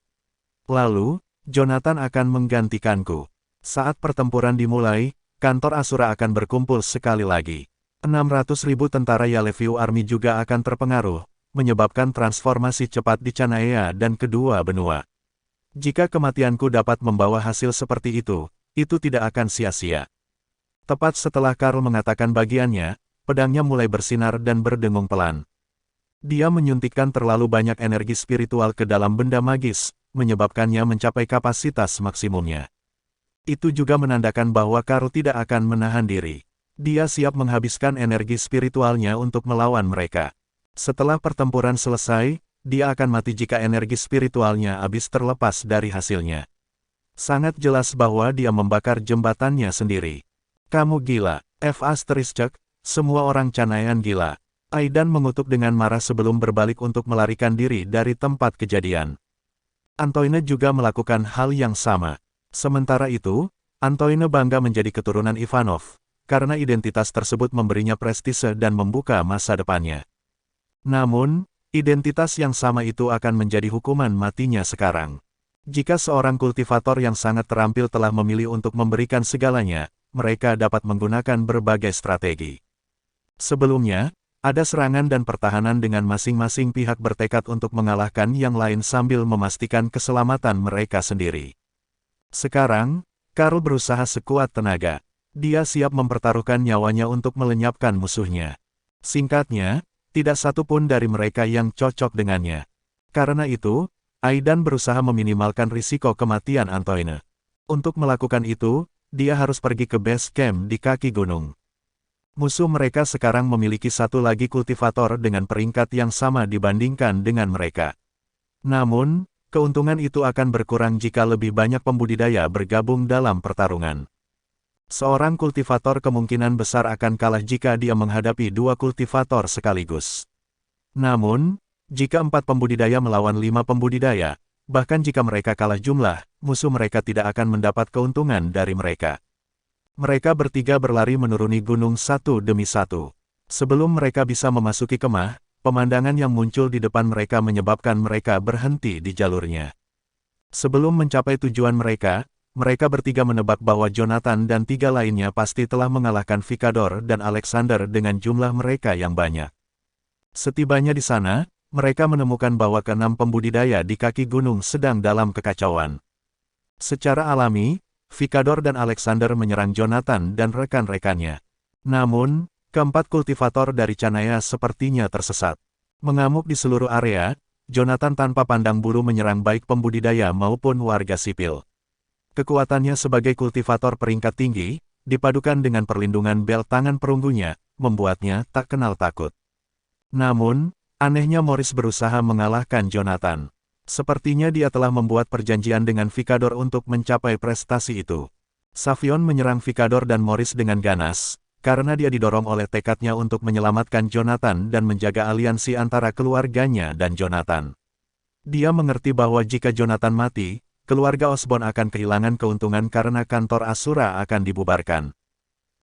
Lalu, Jonathan akan menggantikanku. Saat pertempuran dimulai, kantor Asura akan berkumpul sekali lagi. 600.000 tentara Yaleviu Army juga akan terpengaruh, menyebabkan transformasi cepat di Canaya dan kedua benua. Jika kematianku dapat membawa hasil seperti itu tidak akan sia-sia. Tepat setelah Karl mengatakan bagiannya, pedangnya mulai bersinar dan berdengung pelan. Dia menyuntikkan terlalu banyak energi spiritual ke dalam benda magis, menyebabkannya mencapai kapasitas maksimumnya. Itu juga menandakan bahwa Karl tidak akan menahan diri. Dia siap menghabiskan energi spiritualnya untuk melawan mereka. Setelah pertempuran selesai, dia akan mati jika energi spiritualnya habis terlepas dari hasilnya. Sangat jelas bahwa dia membakar jembatannya sendiri. Kamu gila, semua orang Canayan gila. Aidan mengutuk dengan marah sebelum berbalik untuk melarikan diri dari tempat kejadian. Antoine juga melakukan hal yang sama. Sementara itu, Antoine bangga menjadi keturunan Ivanov, karena identitas tersebut memberinya prestise dan membuka masa depannya. Namun, identitas yang sama itu akan menjadi hukuman matinya sekarang. Jika seorang kultivator yang sangat terampil telah memilih untuk memberikan segalanya, mereka dapat menggunakan berbagai strategi. Sebelumnya, ada serangan dan pertahanan dengan masing-masing pihak bertekad untuk mengalahkan yang lain sambil memastikan keselamatan mereka sendiri. Sekarang, Karl berusaha sekuat tenaga. Dia siap mempertaruhkan nyawanya untuk melenyapkan musuhnya. Singkatnya, tidak satu pun dari mereka yang cocok dengannya. Karena itu, Aidan berusaha meminimalkan risiko kematian Antoine. Untuk melakukan itu, dia harus pergi ke base camp di kaki gunung. Musuh mereka sekarang memiliki satu lagi kultivator dengan peringkat yang sama dibandingkan dengan mereka. Namun, keuntungan itu akan berkurang jika lebih banyak pembudidaya bergabung dalam pertarungan. Seorang kultivator kemungkinan besar akan kalah jika dia menghadapi dua kultivator sekaligus. Namun, jika 4 pembudidaya melawan 5 pembudidaya, bahkan jika mereka kalah jumlah, musuh mereka tidak akan mendapat keuntungan dari mereka. Mereka bertiga berlari menuruni gunung satu demi satu. Sebelum mereka bisa memasuki kemah, pemandangan yang muncul di depan mereka menyebabkan mereka berhenti di jalurnya. Sebelum mencapai tujuan mereka bertiga menebak bahwa Jonathan dan 3 lainnya pasti telah mengalahkan Vicador dan Alexander dengan jumlah mereka yang banyak. Setibanya di sana, mereka menemukan bahwa ke-6 pembudidaya di kaki gunung sedang dalam kekacauan. Secara alami, Vicador dan Alexander menyerang Jonathan dan rekan-rekannya. Namun, keempat kultivator dari Canaya sepertinya tersesat. Mengamuk di seluruh area, Jonathan tanpa pandang bulu menyerang baik pembudidaya maupun warga sipil. Kekuatannya sebagai kultivator peringkat tinggi, dipadukan dengan perlindungan bel tangan perunggunya, membuatnya tak kenal takut. Namun, anehnya Morris berusaha mengalahkan Jonathan. Sepertinya dia telah membuat perjanjian dengan Vicador untuk mencapai prestasi itu. Savion menyerang Vicador dan Morris dengan ganas, karena dia didorong oleh tekadnya untuk menyelamatkan Jonathan dan menjaga aliansi antara keluarganya dan Jonathan. Dia mengerti bahwa jika Jonathan mati, keluarga Osborn akan kehilangan keuntungan karena kantor Asura akan dibubarkan.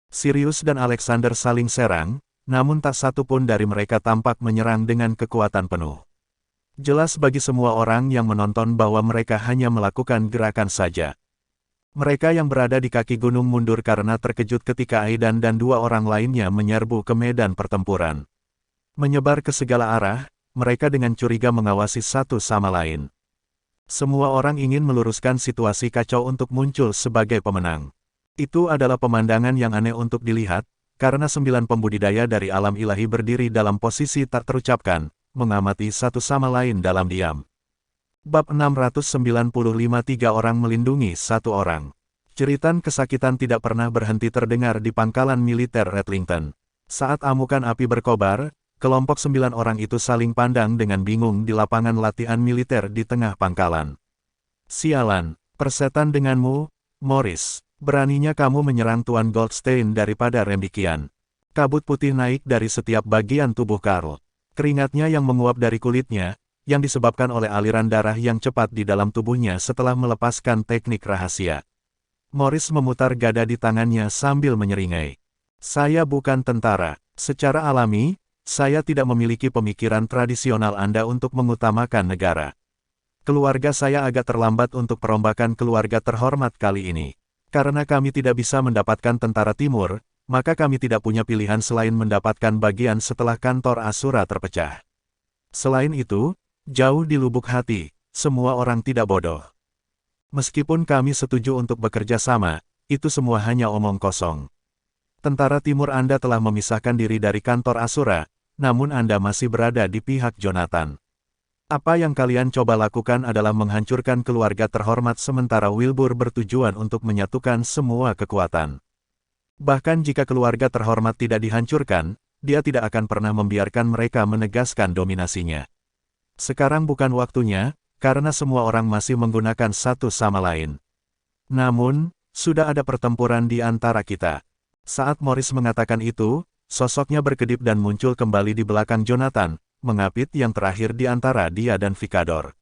Sirius dan Alexander saling serang, namun tak satu pun dari mereka tampak menyerang dengan kekuatan penuh. Jelas bagi semua orang yang menonton bahwa mereka hanya melakukan gerakan saja. Mereka yang berada di kaki gunung mundur karena terkejut ketika Aidan dan dua orang lainnya menyerbu ke medan pertempuran. Menyebar ke segala arah, mereka dengan curiga mengawasi satu sama lain. Semua orang ingin meluruskan situasi kacau untuk muncul sebagai pemenang. Itu adalah pemandangan yang aneh untuk dilihat, karena 9 pembudidaya dari alam ilahi berdiri dalam posisi tak terucapkan, mengamati satu sama lain dalam diam. Bab 695 3 orang melindungi satu orang. Jeritan kesakitan tidak pernah berhenti terdengar di pangkalan militer Redlington. Saat amukan api berkobar, kelompok 9 orang itu saling pandang dengan bingung di lapangan latihan militer di tengah pangkalan. Sialan, persetan denganmu, Morris. Beraninya kamu menyerang Tuan Goldstein daripada remdikian. Kabut putih naik dari setiap bagian tubuh Karl. Keringatnya yang menguap dari kulitnya, yang disebabkan oleh aliran darah yang cepat di dalam tubuhnya setelah melepaskan teknik rahasia. Morris memutar gada di tangannya sambil menyeringai. Saya bukan tentara. Secara alami, saya tidak memiliki pemikiran tradisional Anda untuk mengutamakan negara. Keluarga saya agak terlambat untuk perombakan keluarga terhormat kali ini. Karena kami tidak bisa mendapatkan tentara timur, maka kami tidak punya pilihan selain mendapatkan bagian setelah kantor Asura terpecah. Selain itu, jauh di lubuk hati, semua orang tidak bodoh. Meskipun kami setuju untuk bekerja sama, itu semua hanya omong kosong. Tentara timur Anda telah memisahkan diri dari kantor Asura, namun Anda masih berada di pihak Jonathan. Apa yang kalian coba lakukan adalah menghancurkan keluarga terhormat sementara Wilbur bertujuan untuk menyatukan semua kekuatan. Bahkan jika keluarga terhormat tidak dihancurkan, dia tidak akan pernah membiarkan mereka menegaskan dominasinya. Sekarang bukan waktunya, karena semua orang masih menggunakan satu sama lain. Namun, sudah ada pertempuran di antara kita. Saat Morris mengatakan itu, sosoknya berkedip dan muncul kembali di belakang Jonathan, mengapit yang terakhir di antara dia dan Vicador.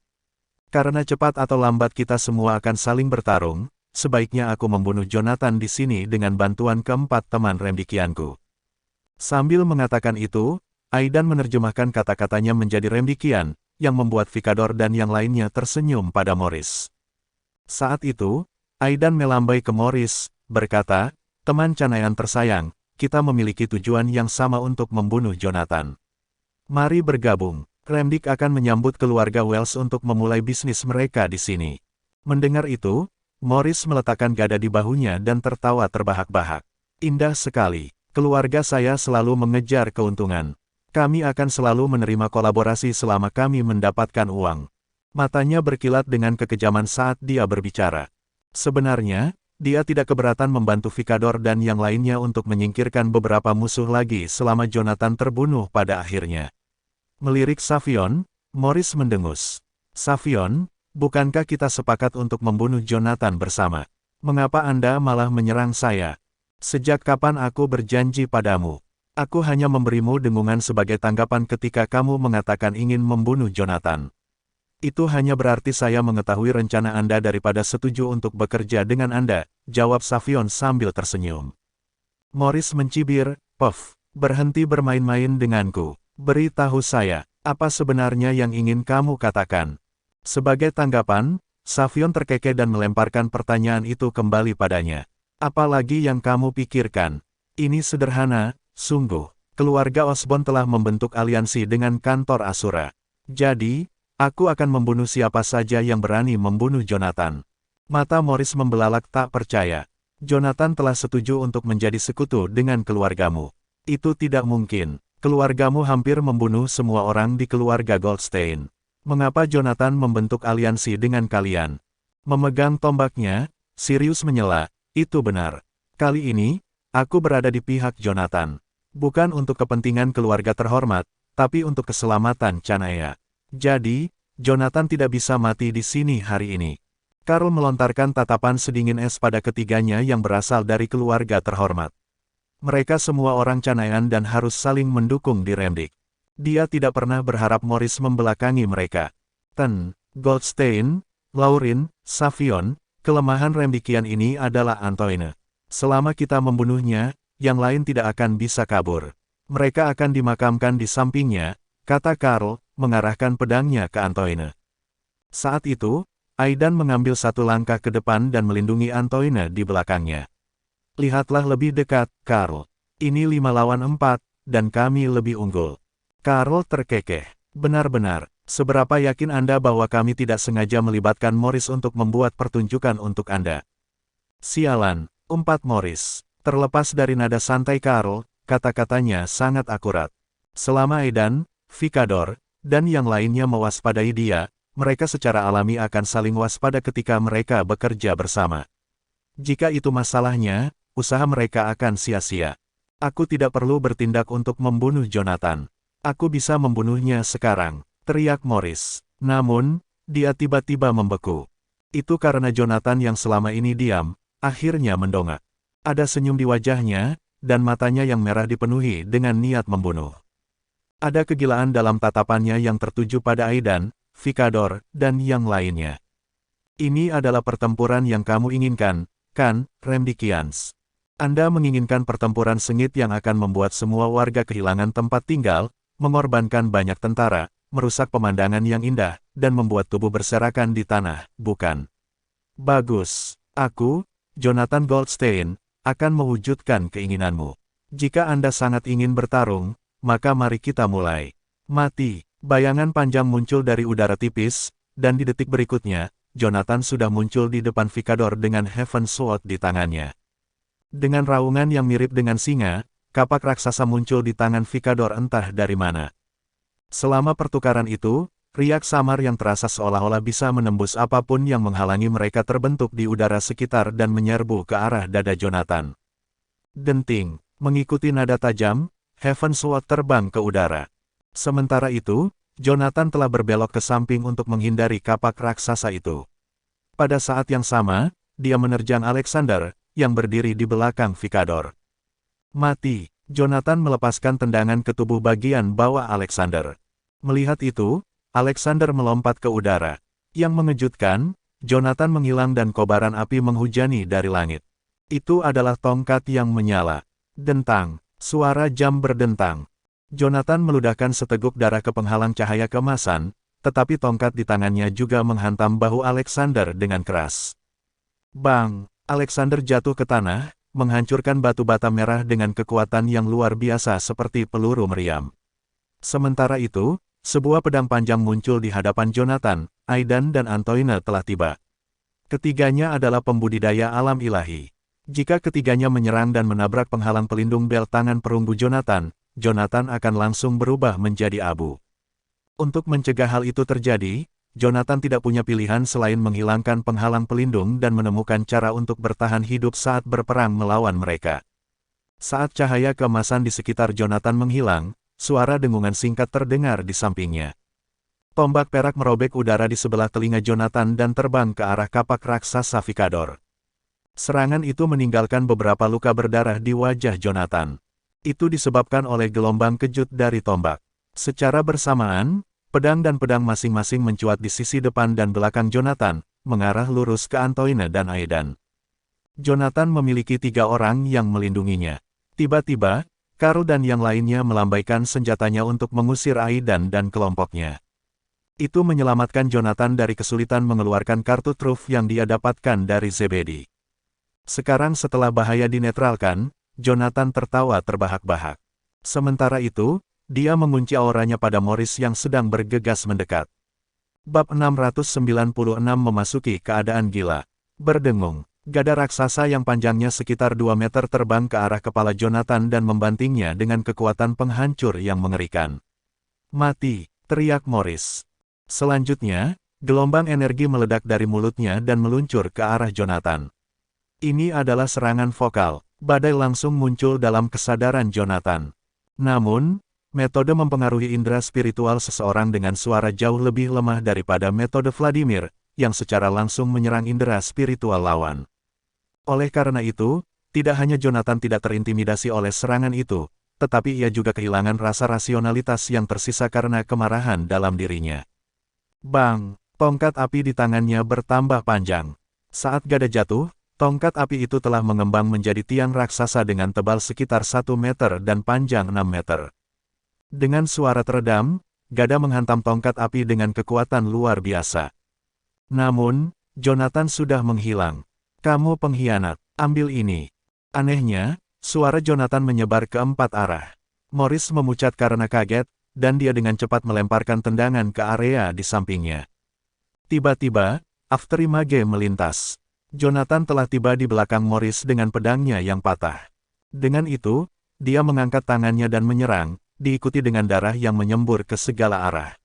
Karena cepat atau lambat kita semua akan saling bertarung, sebaiknya aku membunuh Jonathan di sini dengan bantuan keempat teman remdikianku. Sambil mengatakan itu, Aidan menerjemahkan kata-katanya menjadi remdikian, yang membuat Vicador dan yang lainnya tersenyum pada Morris. Saat itu, Aidan melambai ke Morris, berkata, "Teman Canayan tersayang, kita memiliki tujuan yang sama untuk membunuh Jonathan. Mari bergabung. Remdik akan menyambut keluarga Wells untuk memulai bisnis mereka di sini." Mendengar itu, Morris meletakkan gada di bahunya dan tertawa terbahak-bahak. "Indah sekali. Keluarga saya selalu mengejar keuntungan. Kami akan selalu menerima kolaborasi selama kami mendapatkan uang." Matanya berkilat dengan kekejaman saat dia berbicara. Sebenarnya, dia tidak keberatan membantu Vicador dan yang lainnya untuk menyingkirkan beberapa musuh lagi selama Jonathan terbunuh pada akhirnya. Melirik Savion, Morris mendengus. "Savion, bukankah kita sepakat untuk membunuh Jonathan bersama? Mengapa Anda malah menyerang saya? Sejak kapan aku berjanji padamu? Aku hanya memberimu dengungan sebagai tanggapan ketika kamu mengatakan ingin membunuh Jonathan. Itu hanya berarti saya mengetahui rencana Anda daripada setuju untuk bekerja dengan Anda," jawab Savion sambil tersenyum. Morris mencibir, "Puff, berhenti bermain-main denganku. Beritahu saya, apa sebenarnya yang ingin kamu katakan?" Sebagai tanggapan, Savion terkekeh dan melemparkan pertanyaan itu kembali padanya. "Apa lagi yang kamu pikirkan? Ini sederhana, sungguh. Keluarga Osborn telah membentuk aliansi dengan kantor Asura. Jadi, aku akan membunuh siapa saja yang berani membunuh Jonathan." Mata Morris membelalak tak percaya. "Jonathan telah setuju untuk menjadi sekutu dengan keluargamu. Itu tidak mungkin. Keluargamu hampir membunuh semua orang di keluarga Goldstein. Mengapa Jonathan membentuk aliansi dengan kalian?" Memegang tombaknya, Sirius menyela, itu benar. Kali ini, aku berada di pihak Jonathan. Bukan untuk kepentingan keluarga terhormat, tapi untuk keselamatan Canaya. Jadi, Jonathan tidak bisa mati di sini hari ini. Karl melontarkan tatapan sedingin es pada ketiganya yang berasal dari keluarga terhormat. Mereka semua orang Canayan dan harus saling mendukung di Remdik. Dia tidak pernah berharap Morris membelakangi mereka. Goldstein, Laurin, Savion, kelemahan Remdikian ini adalah Antoine. Selama kita membunuhnya, yang lain tidak akan bisa kabur. Mereka akan dimakamkan di sampingnya, kata Karl, mengarahkan pedangnya ke Antoine. Saat itu, Aidan mengambil satu langkah ke depan dan melindungi Antoine di belakangnya. Lihatlah lebih dekat, Karl. Ini 5 lawan 4, dan kami lebih unggul. Karl terkekeh. Benar-benar, seberapa yakin Anda bahwa kami tidak sengaja melibatkan Morris untuk membuat pertunjukan untuk Anda? Sialan, umpat Morris. Terlepas dari nada santai Karl, kata-katanya sangat akurat. Selama Aidan, Vicador, dan yang lainnya mewaspadai dia, mereka secara alami akan saling waspada ketika mereka bekerja bersama. Jika itu masalahnya, usaha mereka akan sia-sia. Aku tidak perlu bertindak untuk membunuh Jonathan. Aku bisa membunuhnya sekarang, teriak Morris. Namun, dia tiba-tiba membeku. Itu karena Jonathan yang selama ini diam, akhirnya mendongak. Ada senyum di wajahnya, dan matanya yang merah dipenuhi dengan niat membunuh. Ada kegilaan dalam tatapannya yang tertuju pada Aidan, Vicador, dan yang lainnya. Ini adalah pertempuran yang kamu inginkan, kan, Remdikians? Anda menginginkan pertempuran sengit yang akan membuat semua warga kehilangan tempat tinggal, mengorbankan banyak tentara, merusak pemandangan yang indah, dan membuat tubuh berserakan di tanah, bukan? Bagus. Aku, Jonathan Goldstein, akan mewujudkan keinginanmu. Jika Anda sangat ingin bertarung, maka mari kita mulai. Mati. Bayangan panjang muncul dari udara tipis, dan di detik berikutnya, Jonathan sudah muncul di depan Vicador dengan Heaven Sword di tangannya. Dengan raungan yang mirip dengan singa, kapak raksasa muncul di tangan Vicador entah dari mana. Selama pertukaran itu, riak samar yang terasa seolah-olah bisa menembus apapun yang menghalangi mereka terbentuk di udara sekitar dan menyerbu ke arah dada Jonathan. Denting, mengikuti nada tajam, Heaven Sword terbang ke udara. Sementara itu, Jonathan telah berbelok ke samping untuk menghindari kapak raksasa itu. Pada saat yang sama, dia menerjang Alexander, yang berdiri di belakang Vicador. Mati, Jonathan melepaskan tendangan ke tubuh bagian bawah Alexander. Melihat itu, Alexander melompat ke udara. Yang mengejutkan, Jonathan menghilang dan kobaran api menghujani dari langit. Itu adalah tongkat yang menyala. Dentang, suara jam berdentang. Jonathan meludahkan seteguk darah ke penghalang cahaya keemasan, tetapi tongkat di tangannya juga menghantam bahu Alexander dengan keras. Bang! Alexander jatuh ke tanah, menghancurkan batu bata merah dengan kekuatan yang luar biasa seperti peluru meriam. Sementara itu, sebuah pedang panjang muncul di hadapan Jonathan, Aidan dan Antoine telah tiba. Ketiganya adalah pembudidaya alam ilahi. Jika ketiganya menyerang dan menabrak penghalang pelindung bel tangan perunggu Jonathan, Jonathan akan langsung berubah menjadi abu. Untuk mencegah hal itu terjadi, Jonathan tidak punya pilihan selain menghilangkan penghalang pelindung dan menemukan cara untuk bertahan hidup saat berperang melawan mereka. Saat cahaya keemasan di sekitar Jonathan menghilang, suara dengungan singkat terdengar di sampingnya. Tombak perak merobek udara di sebelah telinga Jonathan dan terbang ke arah kapak raksasa Vicador. Serangan itu meninggalkan beberapa luka berdarah di wajah Jonathan. Itu disebabkan oleh gelombang kejut dari tombak. Secara bersamaan, pedang dan pedang masing-masing mencuat di sisi depan dan belakang Jonathan, mengarah lurus ke Antoine dan Aidan. Jonathan memiliki 3 orang yang melindunginya. Tiba-tiba, Karl dan yang lainnya melambaikan senjatanya untuk mengusir Aidan dan kelompoknya. Itu menyelamatkan Jonathan dari kesulitan mengeluarkan kartu truf yang dia dapatkan dari Zebedi. Sekarang setelah bahaya dinetralkan, Jonathan tertawa terbahak-bahak. Sementara itu, dia mengunci auranya pada Morris yang sedang bergegas mendekat. Bab 696 memasuki keadaan gila. Berdengung. Gada raksasa yang panjangnya sekitar 2 meter terbang ke arah kepala Jonathan dan membantingnya dengan kekuatan penghancur yang mengerikan. Mati, teriak Morris. Selanjutnya, gelombang energi meledak dari mulutnya dan meluncur ke arah Jonathan. Ini adalah serangan vokal. Badai langsung muncul dalam kesadaran Jonathan. Namun, metode mempengaruhi indera spiritual seseorang dengan suara jauh lebih lemah daripada metode Vladimir, yang secara langsung menyerang indera spiritual lawan. Oleh karena itu, tidak hanya Jonathan tidak terintimidasi oleh serangan itu, tetapi ia juga kehilangan rasa rasionalitas yang tersisa karena kemarahan dalam dirinya. Bang! Tongkat api di tangannya bertambah panjang. Saat Gada jatuh, tongkat api itu telah mengembang menjadi tiang raksasa dengan tebal sekitar 1 meter dan panjang 6 meter. Dengan suara teredam, Gada menghantam tongkat api dengan kekuatan luar biasa. Namun, Jonathan sudah menghilang. Kamu pengkhianat, ambil ini. Anehnya, suara Jonathan menyebar ke 4 arah. Morris memucat karena kaget, dan dia dengan cepat melemparkan tendangan ke area di sampingnya. Tiba-tiba, afterimage melintas. Jonathan telah tiba di belakang Morris dengan pedangnya yang patah. Dengan itu, dia mengangkat tangannya dan menyerang, diikuti dengan darah yang menyembur ke segala arah.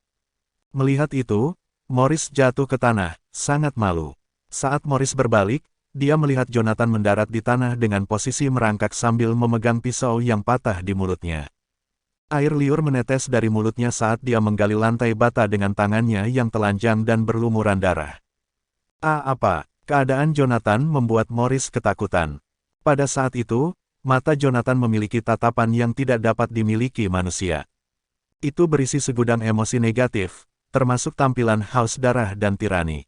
Melihat itu, Morris jatuh ke tanah, sangat malu. Saat Morris berbalik, dia melihat Jonathan mendarat di tanah dengan posisi merangkak sambil memegang pisau yang patah di mulutnya. Air liur menetes dari mulutnya saat dia menggali lantai bata dengan tangannya yang telanjang dan berlumuran darah. Apa? Keadaan Jonathan membuat Morris ketakutan. Pada saat itu, mata Jonathan memiliki tatapan yang tidak dapat dimiliki manusia. Itu berisi segudang emosi negatif, termasuk tampilan haus darah dan tirani.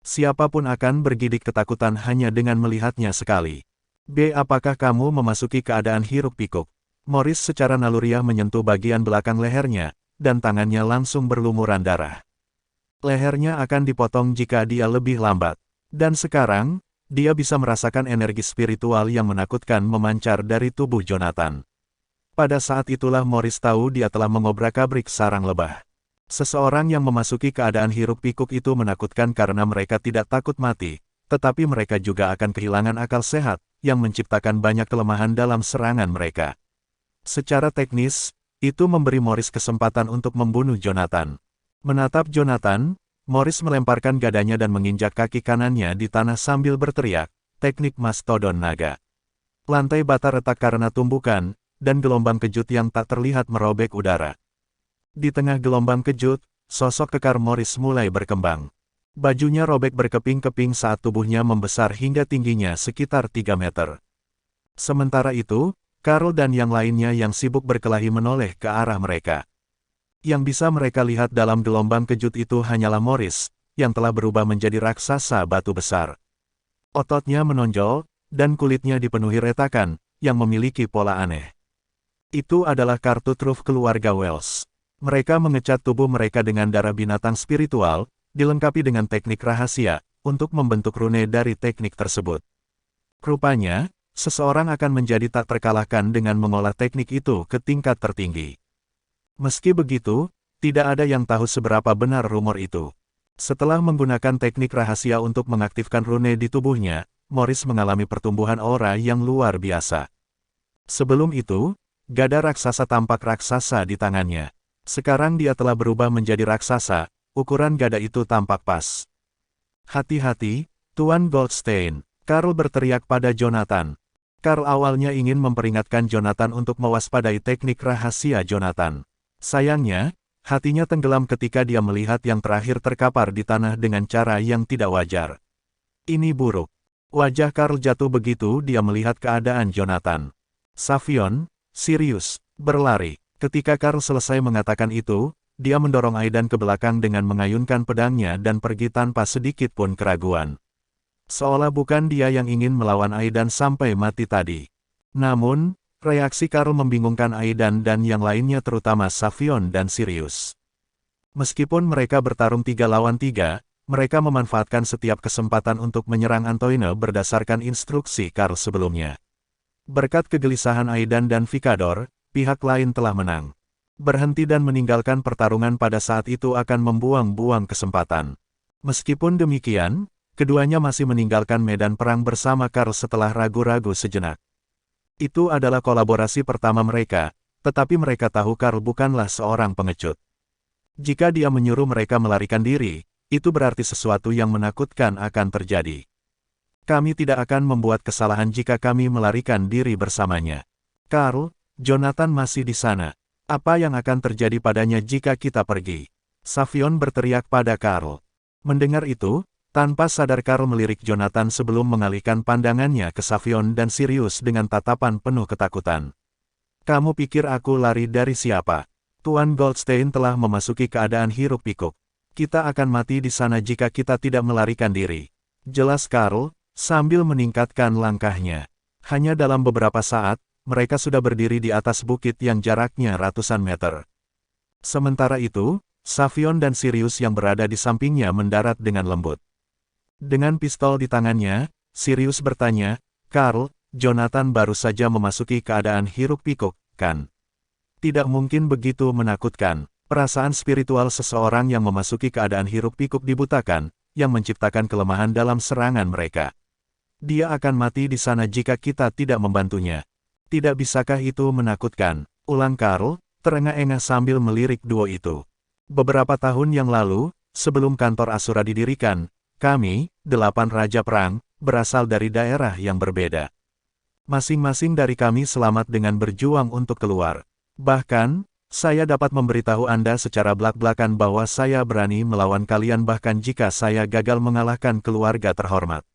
Siapapun akan bergidik ketakutan hanya dengan melihatnya sekali. Apakah kamu memasuki keadaan hiruk-pikuk? Morris secara naluriah menyentuh bagian belakang lehernya, dan tangannya langsung berlumuran darah. Lehernya akan dipotong jika dia lebih lambat. Dan sekarang, dia bisa merasakan energi spiritual yang menakutkan memancar dari tubuh Jonathan. Pada saat itulah Morris tahu dia telah mengobrak-abrik sarang lebah. Seseorang yang memasuki keadaan hiruk-pikuk itu menakutkan karena mereka tidak takut mati, tetapi mereka juga akan kehilangan akal sehat, yang menciptakan banyak kelemahan dalam serangan mereka. Secara teknis, itu memberi Morris kesempatan untuk membunuh Jonathan. Menatap Jonathan, Morris melemparkan gadanya dan menginjak kaki kanannya di tanah sambil berteriak, teknik mastodon naga. Lantai bata retak karena tumbukan, dan gelombang kejut yang tak terlihat merobek udara. Di tengah gelombang kejut, sosok kekar Morris mulai berkembang. Bajunya robek berkeping-keping saat tubuhnya membesar hingga tingginya sekitar 3 meter. Sementara itu, Karl dan yang lainnya yang sibuk berkelahi menoleh ke arah mereka. Yang bisa mereka lihat dalam gelombang kejut itu hanyalah Morris, yang telah berubah menjadi raksasa batu besar. Ototnya menonjol, dan kulitnya dipenuhi retakan, yang memiliki pola aneh. Itu adalah kartu truf keluarga Wells. Mereka mengecat tubuh mereka dengan darah binatang spiritual, dilengkapi dengan teknik rahasia, untuk membentuk rune dari teknik tersebut. Rupanya, seseorang akan menjadi tak terkalahkan dengan mengolah teknik itu ke tingkat tertinggi. Meski begitu, tidak ada yang tahu seberapa benar rumor itu. Setelah menggunakan teknik rahasia untuk mengaktifkan rune di tubuhnya, Morris mengalami pertumbuhan aura yang luar biasa. Sebelum itu, gada raksasa tampak raksasa di tangannya. Sekarang dia telah berubah menjadi raksasa, ukuran gada itu tampak pas. Hati-hati, Tuan Goldstein, Karl berteriak pada Jonathan. Karl awalnya ingin memperingatkan Jonathan untuk mewaspadai teknik rahasia Jonathan. Sayangnya, hatinya tenggelam ketika dia melihat yang terakhir terkapar di tanah dengan cara yang tidak wajar. Ini buruk. Wajah Karl jatuh begitu dia melihat keadaan Jonathan. Savion, Sirius, berlari. Ketika Karl selesai mengatakan itu, dia mendorong Aidan ke belakang dengan mengayunkan pedangnya dan pergi tanpa sedikit pun keraguan. Seolah bukan dia yang ingin melawan Aidan sampai mati tadi. Namun, reaksi Karl membingungkan Aidan dan yang lainnya terutama Savion dan Sirius. Meskipun mereka bertarung 3 lawan 3, mereka memanfaatkan setiap kesempatan untuk menyerang Antoine berdasarkan instruksi Karl sebelumnya. Berkat kegelisahan Aidan dan Vicador, pihak lain telah menang. Berhenti dan meninggalkan pertarungan pada saat itu akan membuang-buang kesempatan. Meskipun demikian, keduanya masih meninggalkan medan perang bersama Karl setelah ragu-ragu sejenak. Itu adalah kolaborasi pertama mereka, tetapi mereka tahu Karl bukanlah seorang pengecut. Jika dia menyuruh mereka melarikan diri, itu berarti sesuatu yang menakutkan akan terjadi. Kami tidak akan membuat kesalahan jika kami melarikan diri bersamanya. Karl, Jonathan masih di sana. Apa yang akan terjadi padanya jika kita pergi? Savion berteriak pada Karl. Mendengar itu, tanpa sadar Karl melirik Jonathan sebelum mengalihkan pandangannya ke Savion dan Sirius dengan tatapan penuh ketakutan. Kamu pikir aku lari dari siapa? Tuan Goldstein telah memasuki keadaan hiruk-pikuk. Kita akan mati di sana jika kita tidak melarikan diri. Jelas Karl, sambil meningkatkan langkahnya. Hanya dalam beberapa saat, mereka sudah berdiri di atas bukit yang jaraknya ratusan meter. Sementara itu, Savion dan Sirius yang berada di sampingnya mendarat dengan lembut. Dengan pistol di tangannya, Sirius bertanya, Karl, Jonathan baru saja memasuki keadaan hiruk-pikuk, kan? Tidak mungkin begitu menakutkan. Perasaan spiritual seseorang yang memasuki keadaan hiruk-pikuk dibutakan, yang menciptakan kelemahan dalam serangan mereka. Dia akan mati di sana jika kita tidak membantunya. Tidak bisakah itu menakutkan? Ulang Karl, terengah-engah sambil melirik duo itu. Beberapa tahun yang lalu, sebelum kantor Asura didirikan, kami, 8 Raja Perang, berasal dari daerah yang berbeda. Masing-masing dari kami selamat dengan berjuang untuk keluar. Bahkan, saya dapat memberitahu Anda secara belak-belakan bahwa saya berani melawan kalian bahkan jika saya gagal mengalahkan keluarga terhormat.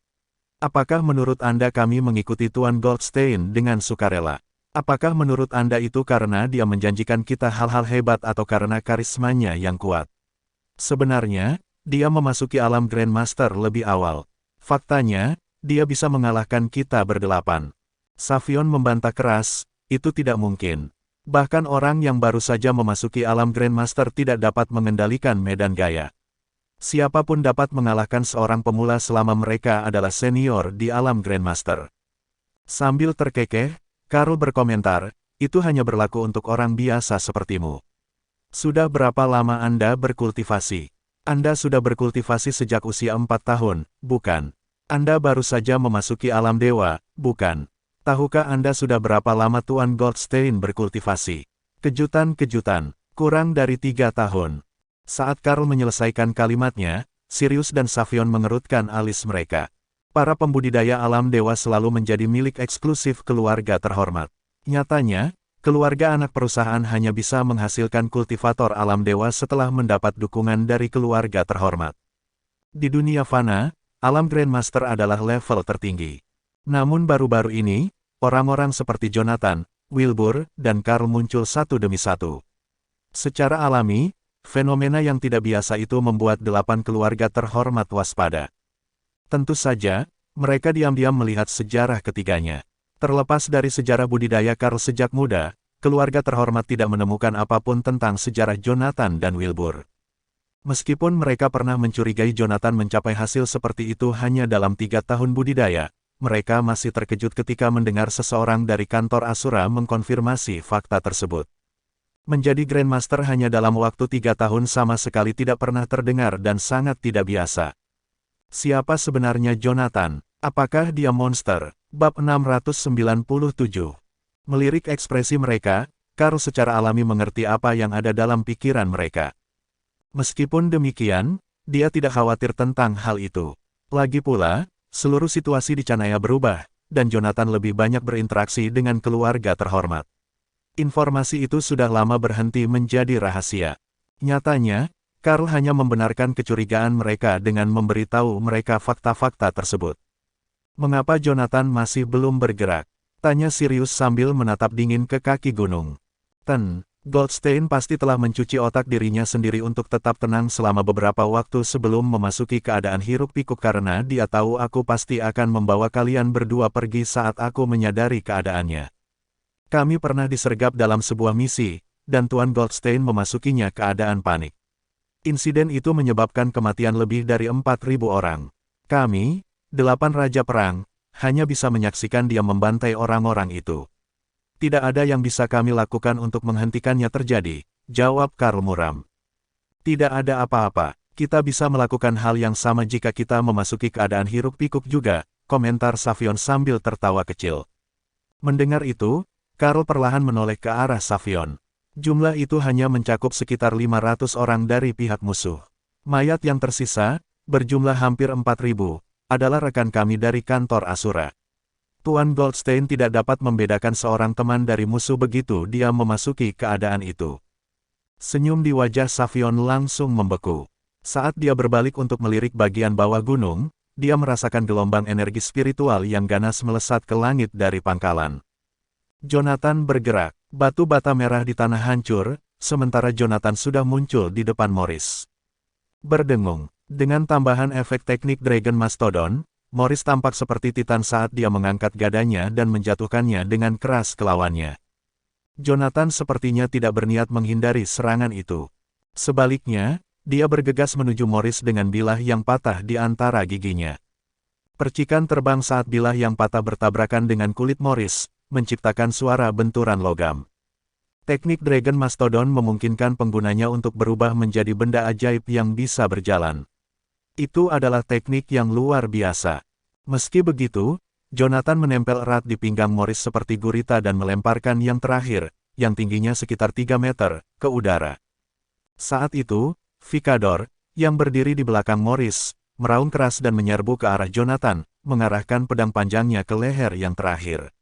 Apakah menurut Anda kami mengikuti Tuan Goldstein dengan sukarela? Apakah menurut Anda itu karena dia menjanjikan kita hal-hal hebat atau karena karismanya yang kuat? Sebenarnya, dia memasuki alam Grandmaster lebih awal. Faktanya, dia bisa mengalahkan kita berdelapan. Savion membantah keras, itu tidak mungkin. Bahkan orang yang baru saja memasuki alam Grandmaster tidak dapat mengendalikan medan gaya. Siapapun dapat mengalahkan seorang pemula selama mereka adalah senior di alam Grandmaster. Sambil terkekeh, Karl berkomentar, itu hanya berlaku untuk orang biasa sepertimu. Sudah berapa lama Anda berkultivasi? Anda sudah berkultivasi sejak usia 4 tahun, bukan? Anda baru saja memasuki alam dewa, bukan? Tahukah Anda sudah berapa lama Tuan Goldstein berkultivasi? Kejutan-kejutan, kurang dari 3 tahun. Saat Karl menyelesaikan kalimatnya, Sirius dan Savion mengerutkan alis mereka. Para pembudidaya alam dewa selalu menjadi milik eksklusif keluarga terhormat. Nyatanya, keluarga anak perusahaan hanya bisa menghasilkan kultivator alam dewa setelah mendapat dukungan dari keluarga terhormat. Di dunia fana, alam Grandmaster adalah level tertinggi. Namun baru-baru ini, orang-orang seperti Jonathan, Wilbur, dan Karl muncul satu demi satu. Secara alami, fenomena yang tidak biasa itu membuat 8 keluarga terhormat waspada. Tentu saja, mereka diam-diam melihat sejarah ketiganya. Terlepas dari sejarah budidaya Karl sejak muda, keluarga terhormat tidak menemukan apapun tentang sejarah Jonathan dan Wilbur. Meskipun mereka pernah mencurigai Jonathan mencapai hasil seperti itu hanya dalam 3 tahun budidaya, mereka masih terkejut ketika mendengar seseorang dari kantor Asura mengkonfirmasi fakta tersebut. Menjadi Grandmaster hanya dalam waktu 3 tahun sama sekali tidak pernah terdengar dan sangat tidak biasa. Siapa sebenarnya Jonathan? Apakah dia monster? Bab 697. Melirik ekspresi mereka, Karl secara alami mengerti apa yang ada dalam pikiran mereka. Meskipun demikian, dia tidak khawatir tentang hal itu. Lagi pula, seluruh situasi di Canaya berubah, dan Jonathan lebih banyak berinteraksi dengan keluarga terhormat. Informasi itu sudah lama berhenti menjadi rahasia. Nyatanya, Karl hanya membenarkan kecurigaan mereka dengan memberitahu mereka fakta-fakta tersebut. Mengapa Jonathan masih belum bergerak? Tanya Sirius sambil menatap dingin ke kaki gunung. Goldstein pasti telah mencuci otak dirinya sendiri untuk tetap tenang selama beberapa waktu sebelum memasuki keadaan hiruk-pikuk karena dia tahu aku pasti akan membawa kalian berdua pergi saat aku menyadari keadaannya. Kami pernah disergap dalam sebuah misi, dan Tuan Goldstein memasukinya keadaan panik. Insiden itu menyebabkan kematian lebih dari 4.000 orang. Kami, 8 Raja Perang, hanya bisa menyaksikan dia membantai orang-orang itu. Tidak ada yang bisa kami lakukan untuk menghentikannya terjadi, jawab Karl muram. Tidak ada apa-apa, kita bisa melakukan hal yang sama jika kita memasuki keadaan hiruk-pikuk juga, komentar Savion sambil tertawa kecil. Mendengar itu, Karl perlahan menoleh ke arah Savion. Jumlah itu hanya mencakup sekitar 500 orang dari pihak musuh. Mayat yang tersisa, berjumlah hampir 4.000, adalah rekan kami dari kantor Asura. Tuan Goldstein tidak dapat membedakan seorang teman dari musuh begitu dia memasuki keadaan itu. Senyum di wajah Savion langsung membeku. Saat dia berbalik untuk melirik bagian bawah gunung, dia merasakan gelombang energi spiritual yang ganas melesat ke langit dari pangkalan. Jonathan bergerak. Batu bata merah di tanah hancur, sementara Jonathan sudah muncul di depan Morris. Berdengung. Dengan tambahan efek teknik Dragon Mastodon, Morris tampak seperti Titan saat dia mengangkat gadanya dan menjatuhkannya dengan keras ke lawannya. Jonathan sepertinya tidak berniat menghindari serangan itu. Sebaliknya, dia bergegas menuju Morris dengan bilah yang patah di antara giginya. Percikan terbang saat bilah yang patah bertabrakan dengan kulit Morris, menciptakan suara benturan logam. Teknik Dragon Mastodon memungkinkan penggunanya untuk berubah menjadi benda ajaib yang bisa berjalan. Itu adalah teknik yang luar biasa. Meski begitu, Jonathan menempel erat di pinggang Morris seperti gurita dan melemparkan yang terakhir, yang tingginya sekitar 3 meter, ke udara. Saat itu, Vicador, yang berdiri di belakang Morris, meraung keras dan menyerbu ke arah Jonathan, mengarahkan pedang panjangnya ke leher yang terakhir.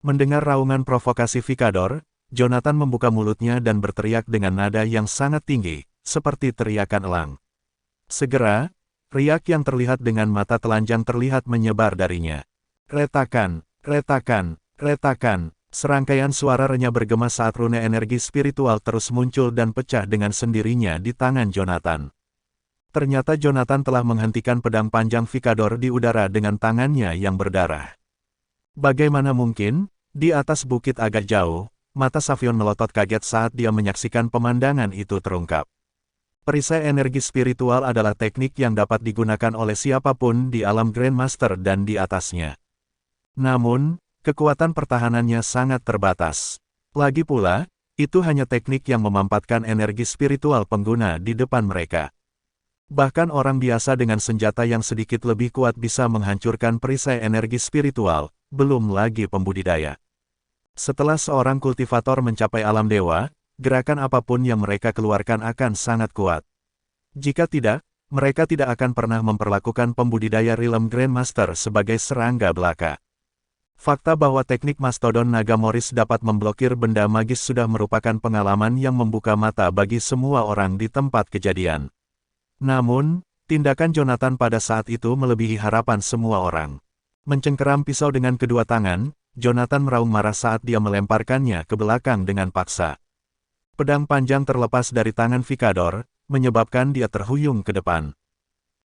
Mendengar raungan provokasi Vicador, Jonathan membuka mulutnya dan berteriak dengan nada yang sangat tinggi, seperti teriakan elang. Segera, riak yang terlihat dengan mata telanjang terlihat menyebar darinya. Retakan, retakan, retakan, serangkaian suara renyah bergema saat rune energi spiritual terus muncul dan pecah dengan sendirinya di tangan Jonathan. Ternyata Jonathan telah menghentikan pedang panjang Vicador di udara dengan tangannya yang berdarah. Bagaimana mungkin? Di atas bukit agak jauh, mata Savion melotot kaget saat dia menyaksikan pemandangan itu terungkap. Perisai energi spiritual adalah teknik yang dapat digunakan oleh siapapun di alam Grandmaster dan di atasnya. Namun, kekuatan pertahanannya sangat terbatas. Lagi pula, itu hanya teknik yang memampatkan energi spiritual pengguna di depan mereka. Bahkan orang biasa dengan senjata yang sedikit lebih kuat bisa menghancurkan perisai energi spiritual, belum lagi pembudidaya. Setelah seorang kultivator mencapai alam dewa, gerakan apapun yang mereka keluarkan akan sangat kuat. Jika tidak, mereka tidak akan pernah memperlakukan pembudidaya Realm Grandmaster sebagai serangga belaka. Fakta bahwa teknik Mastodon Naga Morris dapat memblokir benda magis sudah merupakan pengalaman yang membuka mata bagi semua orang di tempat kejadian. Namun, tindakan Jonathan pada saat itu melebihi harapan semua orang. Mencengkeram pisau dengan kedua tangan, Jonathan meraung marah saat dia melemparkannya ke belakang dengan paksa. Pedang panjang terlepas dari tangan Vicador, menyebabkan dia terhuyung ke depan.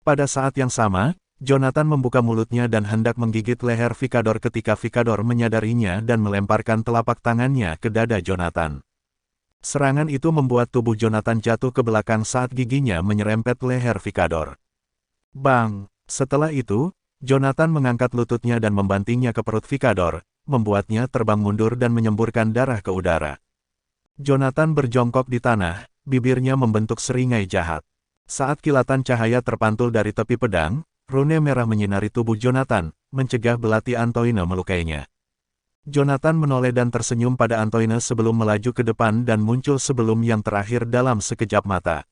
Pada saat yang sama, Jonathan membuka mulutnya dan hendak menggigit leher Vicador ketika Vicador menyadarinya dan melemparkan telapak tangannya ke dada Jonathan. Serangan itu membuat tubuh Jonathan jatuh ke belakang saat giginya menyerempet leher Vicador. Bang! Setelah itu, Jonathan mengangkat lututnya dan membantingnya ke perut Vicador, membuatnya terbang mundur dan menyemburkan darah ke udara. Jonathan berjongkok di tanah, bibirnya membentuk seringai jahat. Saat kilatan cahaya terpantul dari tepi pedang, rune merah menyinari tubuh Jonathan, mencegah belati Antoine melukainya. Jonathan menoleh dan tersenyum pada Antoine sebelum melaju ke depan dan muncul sebelum yang terakhir dalam sekejap mata.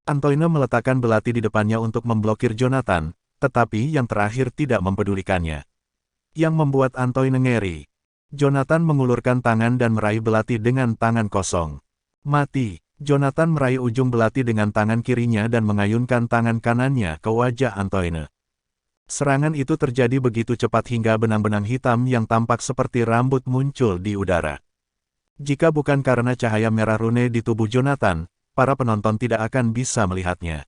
Antoine meletakkan belati di depannya untuk memblokir Jonathan, tetapi yang terakhir tidak mempedulikannya. Yang membuat Antoine ngeri. Jonathan mengulurkan tangan dan meraih belati dengan tangan kosong. Mati. Jonathan meraih ujung belati dengan tangan kirinya dan mengayunkan tangan kanannya ke wajah Antoine. Serangan itu terjadi begitu cepat hingga benang-benang hitam yang tampak seperti rambut muncul di udara. Jika bukan karena cahaya merah rune di tubuh Jonathan, para penonton tidak akan bisa melihatnya.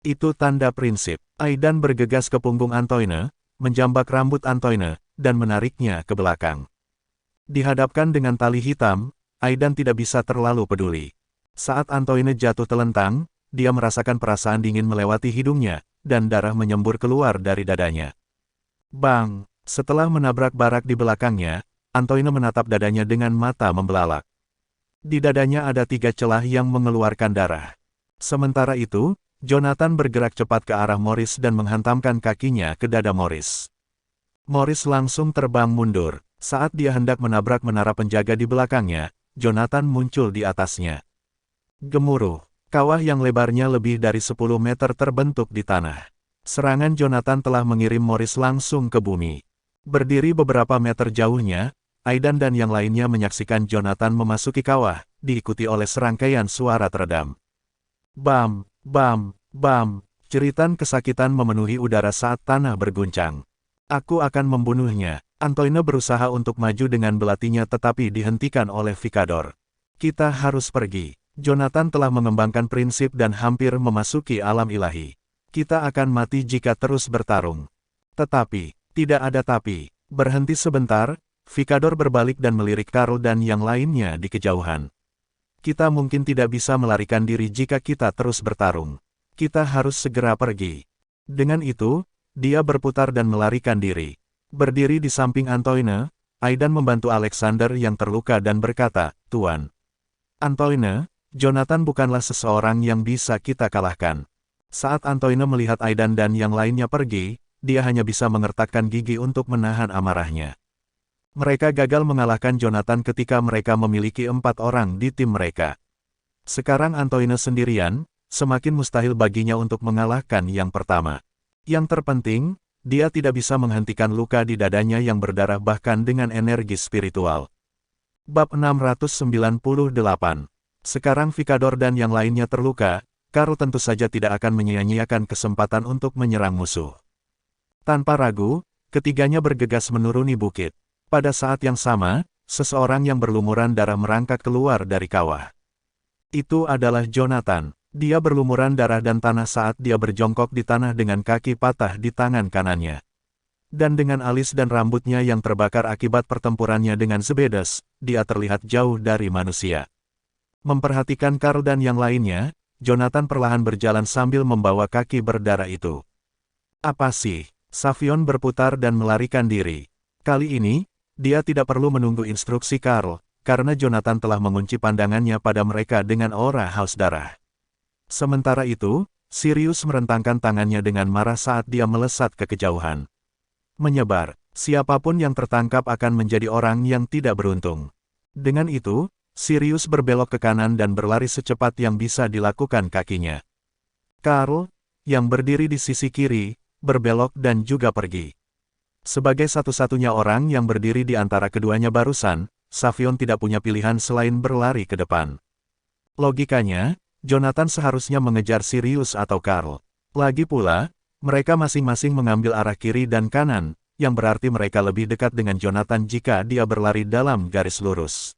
Itu tanda prinsip. Aidan bergegas ke punggung Antoine, menjambak rambut Antoine, dan menariknya ke belakang. Dihadapkan dengan tali hitam, Aidan tidak bisa terlalu peduli. Saat Antoine jatuh telentang, dia merasakan perasaan dingin melewati hidungnya, dan darah menyembur keluar dari dadanya. Bang! Setelah menabrak barak di belakangnya, Antoine menatap dadanya dengan mata membelalak. Di dadanya ada 3 celah yang mengeluarkan darah. Sementara itu, Jonathan bergerak cepat ke arah Morris dan menghantamkan kakinya ke dada Morris. Morris langsung terbang mundur. Saat dia hendak menabrak menara penjaga di belakangnya, Jonathan muncul di atasnya. Gemuruh. Kawah yang lebarnya lebih dari 10 meter terbentuk di tanah. Serangan Jonathan telah mengirim Morris langsung ke bumi. Berdiri beberapa meter jauhnya, Aidan dan yang lainnya menyaksikan Jonathan memasuki kawah, diikuti oleh serangkaian suara teredam. Bam, bam, bam, jeritan kesakitan memenuhi udara saat tanah berguncang. Aku akan membunuhnya. Antoine berusaha untuk maju dengan belatinya tetapi dihentikan oleh Vicador. Kita harus pergi. Jonathan telah mengembangkan prinsip dan hampir memasuki alam ilahi. Kita akan mati jika terus bertarung. Tetapi, tidak ada tapi. Berhenti sebentar, Vicador berbalik dan melirik Karl dan yang lainnya di kejauhan. Kita mungkin tidak bisa melarikan diri jika kita terus bertarung. Kita harus segera pergi. Dengan itu, dia berputar dan melarikan diri. Berdiri di samping Antoine, Aidan membantu Alexander yang terluka dan berkata, "Tuan Antoine, Jonathan bukanlah seseorang yang bisa kita kalahkan." Saat Antoine melihat Aidan dan yang lainnya pergi, dia hanya bisa mengertakkan gigi untuk menahan amarahnya. Mereka gagal mengalahkan Jonathan ketika mereka memiliki 4 orang di tim mereka. Sekarang Antoine sendirian, semakin mustahil baginya untuk mengalahkan yang pertama. Yang terpenting, dia tidak bisa menghentikan luka di dadanya yang berdarah bahkan dengan energi spiritual. Bab 698. Sekarang Vicador dan yang lainnya terluka, Karl tentu saja tidak akan menyia-nyiakan kesempatan untuk menyerang musuh. Tanpa ragu, ketiganya bergegas menuruni bukit. Pada saat yang sama, seseorang yang berlumuran darah merangkak keluar dari kawah. Itu adalah Jonathan. Dia berlumuran darah dan tanah saat dia berjongkok di tanah dengan kaki patah di tangan kanannya. Dan dengan alis dan rambutnya yang terbakar akibat pertempurannya dengan Zebedes, dia terlihat jauh dari manusia. Memperhatikan Karl dan yang lainnya, Jonathan perlahan berjalan sambil membawa kaki berdarah itu. Apa sih? Savion berputar dan melarikan diri. Kali ini, dia tidak perlu menunggu instruksi Karl, karena Jonathan telah mengunci pandangannya pada mereka dengan aura haus darah. Sementara itu, Sirius merentangkan tangannya dengan marah saat dia melesat ke kejauhan. Menyebar, siapapun yang tertangkap akan menjadi orang yang tidak beruntung. Dengan itu, Sirius berbelok ke kanan dan berlari secepat yang bisa dilakukan kakinya. Karl, yang berdiri di sisi kiri, berbelok dan juga pergi. Sebagai satu-satunya orang yang berdiri di antara keduanya barusan, Savion tidak punya pilihan selain berlari ke depan. Logikanya, Jonathan seharusnya mengejar Sirius atau Karl. Lagi pula, mereka masing-masing mengambil arah kiri dan kanan, yang berarti mereka lebih dekat dengan Jonathan jika dia berlari dalam garis lurus.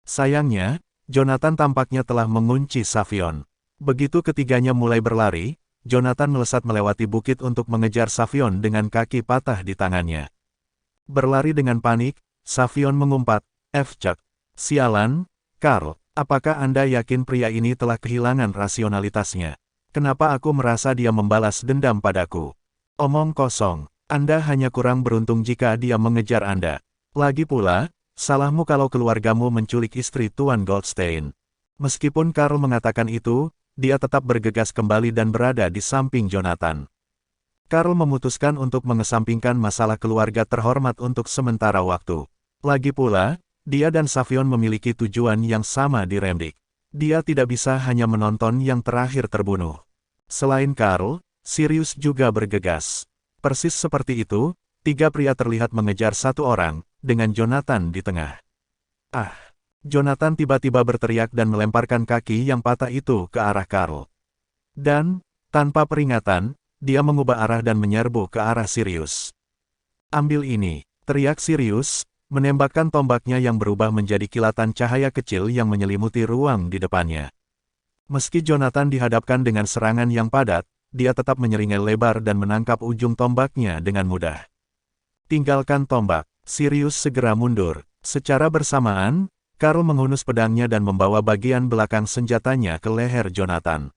Sayangnya, Jonathan tampaknya telah mengunci Savion. Begitu ketiganya mulai berlari, Jonathan melesat melewati bukit untuk mengejar Savion dengan kaki patah di tangannya. Berlari dengan panik, Savion mengumpat, "Cek. Sialan, Karl, apakah Anda yakin pria ini telah kehilangan rasionalitasnya? Kenapa aku merasa dia membalas dendam padaku? Omong kosong, Anda hanya kurang beruntung jika dia mengejar Anda. Lagi pula, salahmu kalau keluargamu menculik istri Tuan Goldstein." Meskipun Karl mengatakan itu, dia tetap bergegas kembali dan berada di samping Jonathan. Karl memutuskan untuk mengesampingkan masalah keluarga terhormat untuk sementara waktu. Lagi pula, dia dan Savion memiliki tujuan yang sama di Remdik. Dia tidak bisa hanya menonton yang terakhir terbunuh. Selain Karl, Sirius juga bergegas. Persis seperti itu, 3 pria terlihat mengejar satu orang, dengan Jonathan di tengah. "Ah!" Jonathan tiba-tiba berteriak dan melemparkan kaki yang patah itu ke arah Karl. Dan, tanpa peringatan, dia mengubah arah dan menyerbu ke arah Sirius. "Ambil ini," teriak Sirius, menembakkan tombaknya yang berubah menjadi kilatan cahaya kecil yang menyelimuti ruang di depannya. Meski Jonathan dihadapkan dengan serangan yang padat, dia tetap menyeringai lebar dan menangkap ujung tombaknya dengan mudah. "Tinggalkan tombak," Sirius segera mundur. Secara bersamaan, Karl menghunus pedangnya dan membawa bagian belakang senjatanya ke leher Jonathan.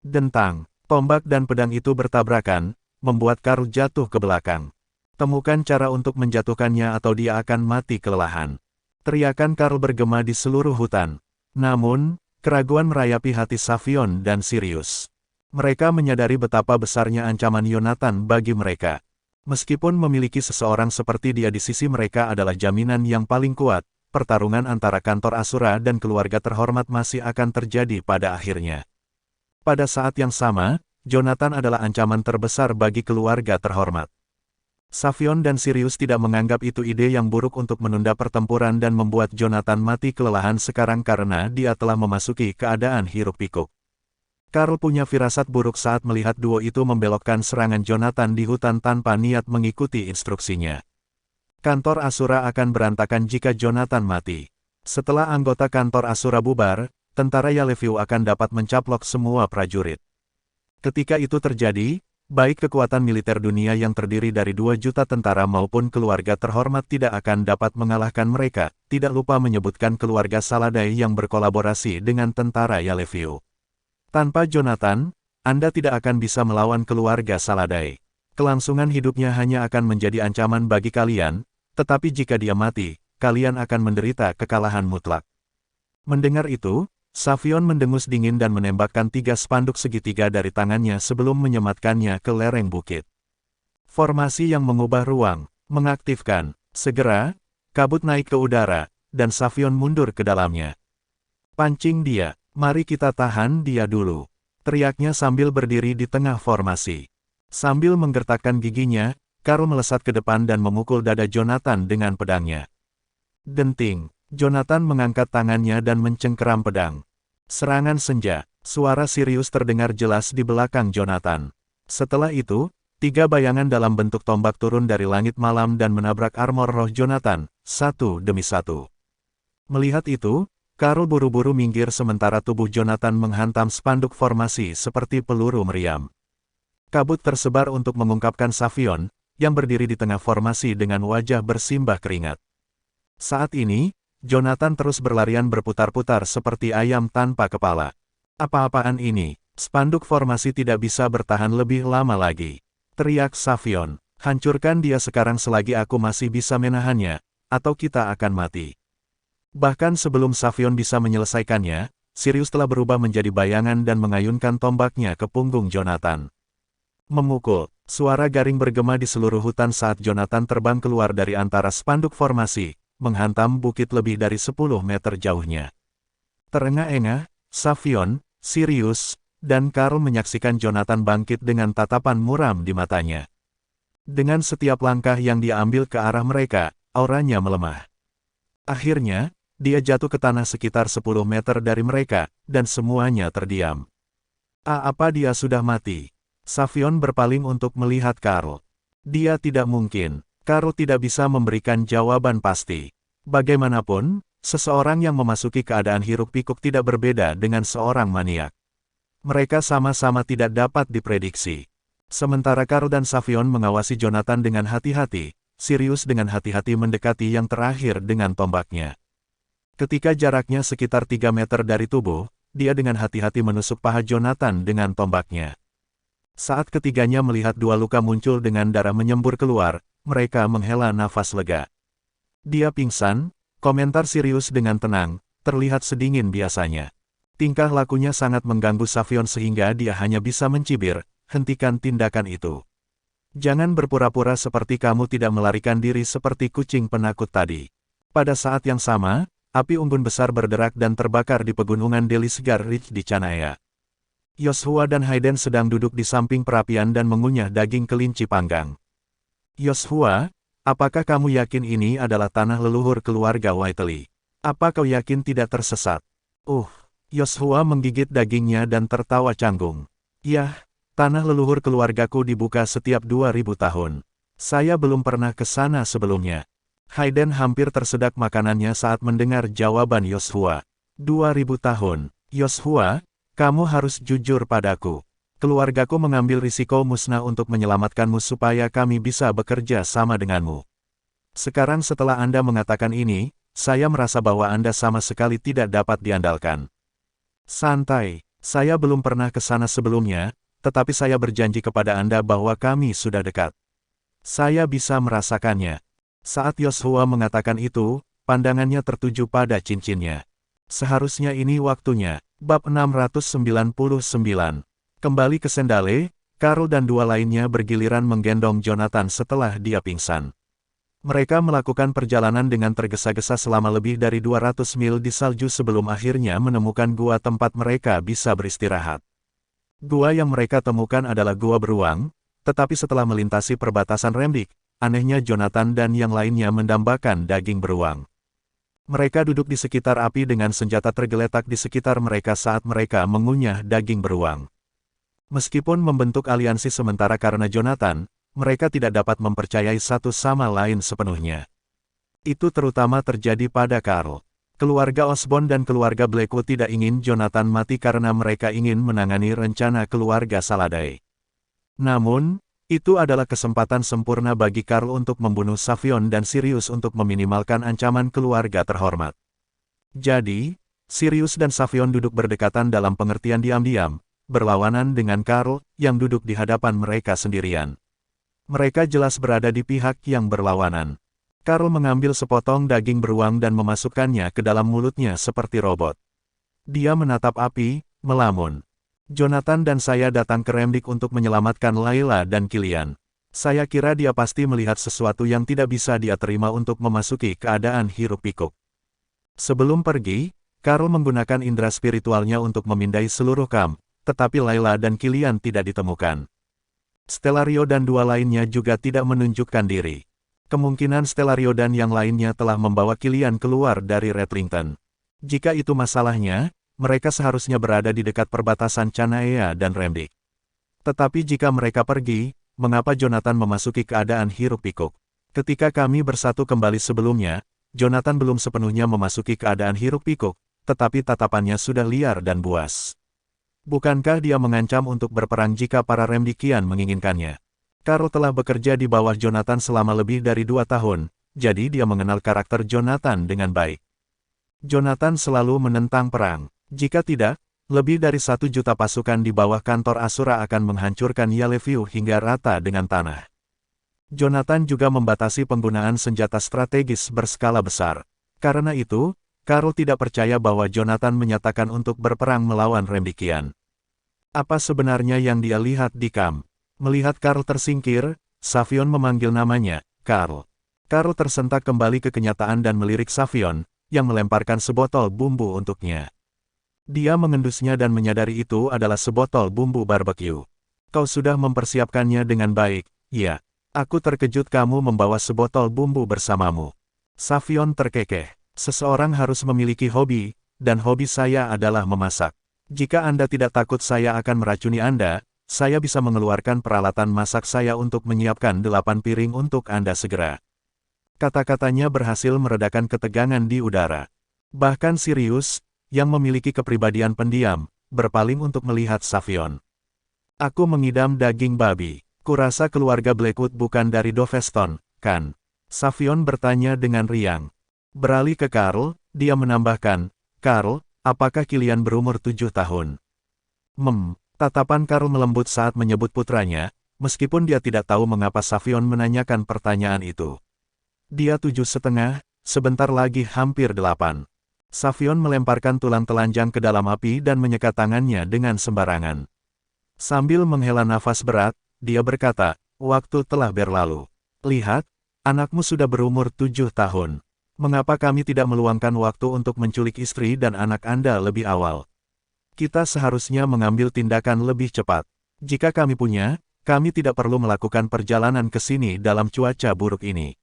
Dentang, tombak dan pedang itu bertabrakan, membuat Karl jatuh ke belakang. "Temukan cara untuk menjatuhkannya atau dia akan mati kelelahan." Teriakan Karl bergema di seluruh hutan. Namun, keraguan merayapi hati Savion dan Sirius. Mereka menyadari betapa besarnya ancaman Jonathan bagi mereka. Meskipun memiliki seseorang seperti dia di sisi mereka adalah jaminan yang paling kuat, pertarungan antara kantor Asura dan keluarga terhormat masih akan terjadi pada akhirnya. Pada saat yang sama, Jonathan adalah ancaman terbesar bagi keluarga terhormat. Savion dan Sirius tidak menganggap itu ide yang buruk untuk menunda pertempuran dan membuat Jonathan mati kelelahan sekarang karena dia telah memasuki keadaan hiruk-pikuk. Karl punya firasat buruk saat melihat duo itu membelokkan serangan Jonathan di hutan tanpa niat mengikuti instruksinya. Kantor Asura akan berantakan jika Jonathan mati. Setelah anggota kantor Asura bubar, tentara Yaleviu akan dapat mencaplok semua prajurit. Ketika itu terjadi, baik kekuatan militer dunia yang terdiri dari 2 juta tentara maupun keluarga terhormat tidak akan dapat mengalahkan mereka, tidak lupa menyebutkan keluarga Saladai yang berkolaborasi dengan tentara Yaleviu. Tanpa Jonathan, Anda tidak akan bisa melawan keluarga Saladai. Kelangsungan hidupnya hanya akan menjadi ancaman bagi kalian, tetapi jika dia mati, kalian akan menderita kekalahan mutlak. Mendengar itu, Savion mendengus dingin dan menembakkan 3 spanduk segitiga dari tangannya sebelum menyematkannya ke lereng bukit. Formasi yang mengubah ruang, mengaktifkan, segera, kabut naik ke udara, dan Savion mundur ke dalamnya. Pancing dia, mari kita tahan dia dulu, teriaknya sambil berdiri di tengah formasi. Sambil menggertakkan giginya, Karl melesat ke depan dan memukul dada Jonathan dengan pedangnya. Denting. Jonathan mengangkat tangannya dan mencengkeram pedang. Serangan senja, suara Sirius terdengar jelas di belakang Jonathan. Setelah itu, 3 bayangan dalam bentuk tombak turun dari langit malam dan menabrak armor roh Jonathan, satu demi satu. Melihat itu, Karl buru-buru minggir sementara tubuh Jonathan menghantam spanduk formasi seperti peluru meriam. Kabut tersebar untuk mengungkapkan Savion, yang berdiri di tengah formasi dengan wajah bersimbah keringat. Saat ini, Jonathan terus berlarian berputar-putar seperti ayam tanpa kepala. Apa-apaan ini? Spanduk formasi tidak bisa bertahan lebih lama lagi. Teriak Savion, hancurkan dia sekarang selagi aku masih bisa menahannya, atau kita akan mati. Bahkan sebelum Savion bisa menyelesaikannya, Sirius telah berubah menjadi bayangan dan mengayunkan tombaknya ke punggung Jonathan. Memukul, suara garing bergema di seluruh hutan saat Jonathan terbang keluar dari antara spanduk formasi, menghantam bukit lebih dari 10 meter jauhnya. Terengah-engah, Savion, Sirius, dan Karl menyaksikan Jonathan bangkit dengan tatapan muram di matanya. Dengan setiap langkah yang dia ambil ke arah mereka, auranya melemah. Akhirnya, dia jatuh ke tanah sekitar 10 meter dari mereka, dan semuanya terdiam. Apa dia sudah mati? Savion berpaling untuk melihat Karl. Dia tidak mungkin. Karl tidak bisa memberikan jawaban pasti. Bagaimanapun, seseorang yang memasuki keadaan hiruk-pikuk tidak berbeda dengan seorang maniak. Mereka sama-sama tidak dapat diprediksi. Sementara Karl dan Savion mengawasi Jonathan dengan hati-hati, Sirius dengan hati-hati mendekati yang terakhir dengan tombaknya. Ketika jaraknya sekitar 3 meter dari tubuh, dia dengan hati-hati menusuk paha Jonathan dengan tombaknya. Saat ketiganya melihat 2 luka muncul dengan darah menyembur keluar, mereka menghela nafas lega. Dia pingsan, komentar Sirius dengan tenang, terlihat sedingin biasanya. Tingkah lakunya sangat mengganggu Savion sehingga dia hanya bisa mencibir, hentikan tindakan itu. Jangan berpura-pura seperti kamu tidak melarikan diri seperti kucing penakut tadi. Pada saat yang sama, api unggun besar berderak dan terbakar di pegunungan Delisgar Ridge di Canaya. Yoshua dan Hayden sedang duduk di samping perapian dan mengunyah daging kelinci panggang. Yoshua, apakah kamu yakin ini adalah tanah leluhur keluarga Whiteley? Apa kau yakin tidak tersesat? Yoshua menggigit dagingnya dan tertawa canggung. Yah, tanah leluhur keluargaku dibuka setiap 2000 tahun. Saya belum pernah ke sana sebelumnya. Hayden hampir tersedak makanannya saat mendengar jawaban Yoshua. 2000 tahun. Yoshua, kamu harus jujur padaku. Keluargaku mengambil risiko musnah untuk menyelamatkanmu supaya kami bisa bekerja sama denganmu. Sekarang setelah Anda mengatakan ini, saya merasa bahwa Anda sama sekali tidak dapat diandalkan. Santai, saya belum pernah ke sana sebelumnya, tetapi saya berjanji kepada Anda bahwa kami sudah dekat. Saya bisa merasakannya. Saat Yoshua mengatakan itu, pandangannya tertuju pada cincinnya. Seharusnya ini waktunya. Bab 699. Kembali ke Sendale, Karl dan 2 lainnya bergiliran menggendong Jonathan setelah dia pingsan. Mereka melakukan perjalanan dengan tergesa-gesa selama lebih dari 200 mil di salju sebelum akhirnya menemukan gua tempat mereka bisa beristirahat. Gua yang mereka temukan adalah gua beruang, tetapi setelah melintasi perbatasan Remdik, anehnya Jonathan dan yang lainnya mendambakan daging beruang. Mereka duduk di sekitar api dengan senjata tergeletak di sekitar mereka saat mereka mengunyah daging beruang. Meskipun membentuk aliansi sementara karena Jonathan, mereka tidak dapat mempercayai satu sama lain sepenuhnya. Itu terutama terjadi pada Carl. Keluarga Osborn dan keluarga Blackwood tidak ingin Jonathan mati karena mereka ingin menangani rencana keluarga Saladai. Namun, itu adalah kesempatan sempurna bagi Carl untuk membunuh Savion dan Sirius untuk meminimalkan ancaman keluarga terhormat. Jadi, Sirius dan Savion duduk berdekatan dalam pengertian diam-diam, berlawanan dengan Carl yang duduk di hadapan mereka sendirian. Mereka jelas berada di pihak yang berlawanan. Carl mengambil sepotong daging beruang dan memasukkannya ke dalam mulutnya seperti robot. Dia menatap api, melamun. Jonathan dan saya datang ke Remdik untuk menyelamatkan Layla dan Kilian. Saya kira dia pasti melihat sesuatu yang tidak bisa dia terima untuk memasuki keadaan hiruk-pikuk. Sebelum pergi, Carl menggunakan indera spiritualnya untuk memindai seluruh kamp, tetapi Layla dan Kilian tidak ditemukan. Stellario dan dua lainnya juga tidak menunjukkan diri. Kemungkinan Stellario dan yang lainnya telah membawa Kilian keluar dari Redlington. Jika itu masalahnya, mereka seharusnya berada di dekat perbatasan Chanaea dan Remdik. Tetapi jika mereka pergi, mengapa Jonathan memasuki keadaan hiruk-pikuk? Ketika kami bersatu kembali sebelumnya, Jonathan belum sepenuhnya memasuki keadaan hiruk-pikuk, tetapi tatapannya sudah liar dan buas. Bukankah dia mengancam untuk berperang jika para Remdikian menginginkannya? Carl telah bekerja di bawah Jonathan selama lebih dari 2 tahun, jadi dia mengenal karakter Jonathan dengan baik. Jonathan selalu menentang perang. Jika tidak, lebih dari 1 juta pasukan di bawah kantor Asura akan menghancurkan Yaleviu hingga rata dengan tanah. Jonathan juga membatasi penggunaan senjata strategis berskala besar. Karena itu, Carl tidak percaya bahwa Jonathan menyatakan untuk berperang melawan Remdikian. Apa sebenarnya yang dia lihat di kamp? Melihat Carl tersingkir, Savion memanggil namanya, Carl. Carl tersentak kembali ke kenyataan dan melirik Savion, yang melemparkan sebotol bumbu untuknya. Dia mengendusnya dan menyadari itu adalah sebotol bumbu barbecue. Kau sudah mempersiapkannya dengan baik, ya. Aku terkejut kamu membawa sebotol bumbu bersamamu. Savion terkekeh. Seseorang harus memiliki hobi, dan hobi saya adalah memasak. Jika Anda tidak takut saya akan meracuni Anda, saya bisa mengeluarkan peralatan masak saya untuk menyiapkan 8 piring untuk Anda segera. Kata-katanya berhasil meredakan ketegangan di udara. Bahkan Sirius, yang memiliki kepribadian pendiam, berpaling untuk melihat Savion. Aku mengidam daging babi. Kurasa keluarga Blackwood bukan dari Doveston, kan? Savion bertanya dengan riang. Beralih ke Carl, dia menambahkan, Carl, apakah Kilian berumur 7 tahun? Tatapan Carl melembut saat menyebut putranya, meskipun dia tidak tahu mengapa Savion menanyakan pertanyaan itu. Dia 7,5, sebentar lagi hampir 8. Savion melemparkan tulang telanjang ke dalam api dan menyekat tangannya dengan sembarangan. Sambil menghela nafas berat, dia berkata, waktu telah berlalu. Lihat, anakmu sudah berumur 7 tahun. Mengapa kami tidak meluangkan waktu untuk menculik istri dan anak Anda lebih awal? Kita seharusnya mengambil tindakan lebih cepat. Jika kami punya, kami tidak perlu melakukan perjalanan ke sini dalam cuaca buruk ini.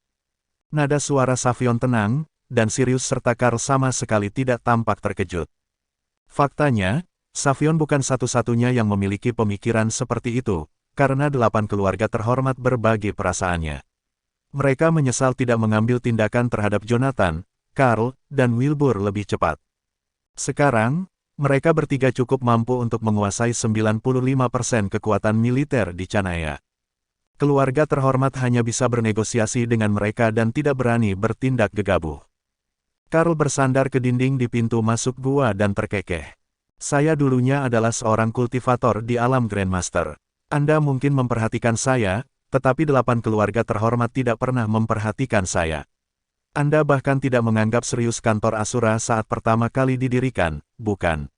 Nada suara Savion tenang, dan Sirius serta Carl sama sekali tidak tampak terkejut. Faktanya, Savion bukan satu-satunya yang memiliki pemikiran seperti itu, karena 8 keluarga terhormat berbagi perasaannya. Mereka menyesal tidak mengambil tindakan terhadap Jonathan, Carl, dan Wilbur lebih cepat. Sekarang, mereka bertiga cukup mampu untuk menguasai 95% kekuatan militer di Chanaea. Keluarga terhormat hanya bisa bernegosiasi dengan mereka dan tidak berani bertindak gegabah. Carl bersandar ke dinding di pintu masuk gua dan terkekeh. Saya dulunya adalah seorang kultivator di alam Grandmaster. Anda mungkin memperhatikan saya, tetapi 8 keluarga terhormat tidak pernah memperhatikan saya. Anda bahkan tidak menganggap serius kantor Asura saat pertama kali didirikan, bukan?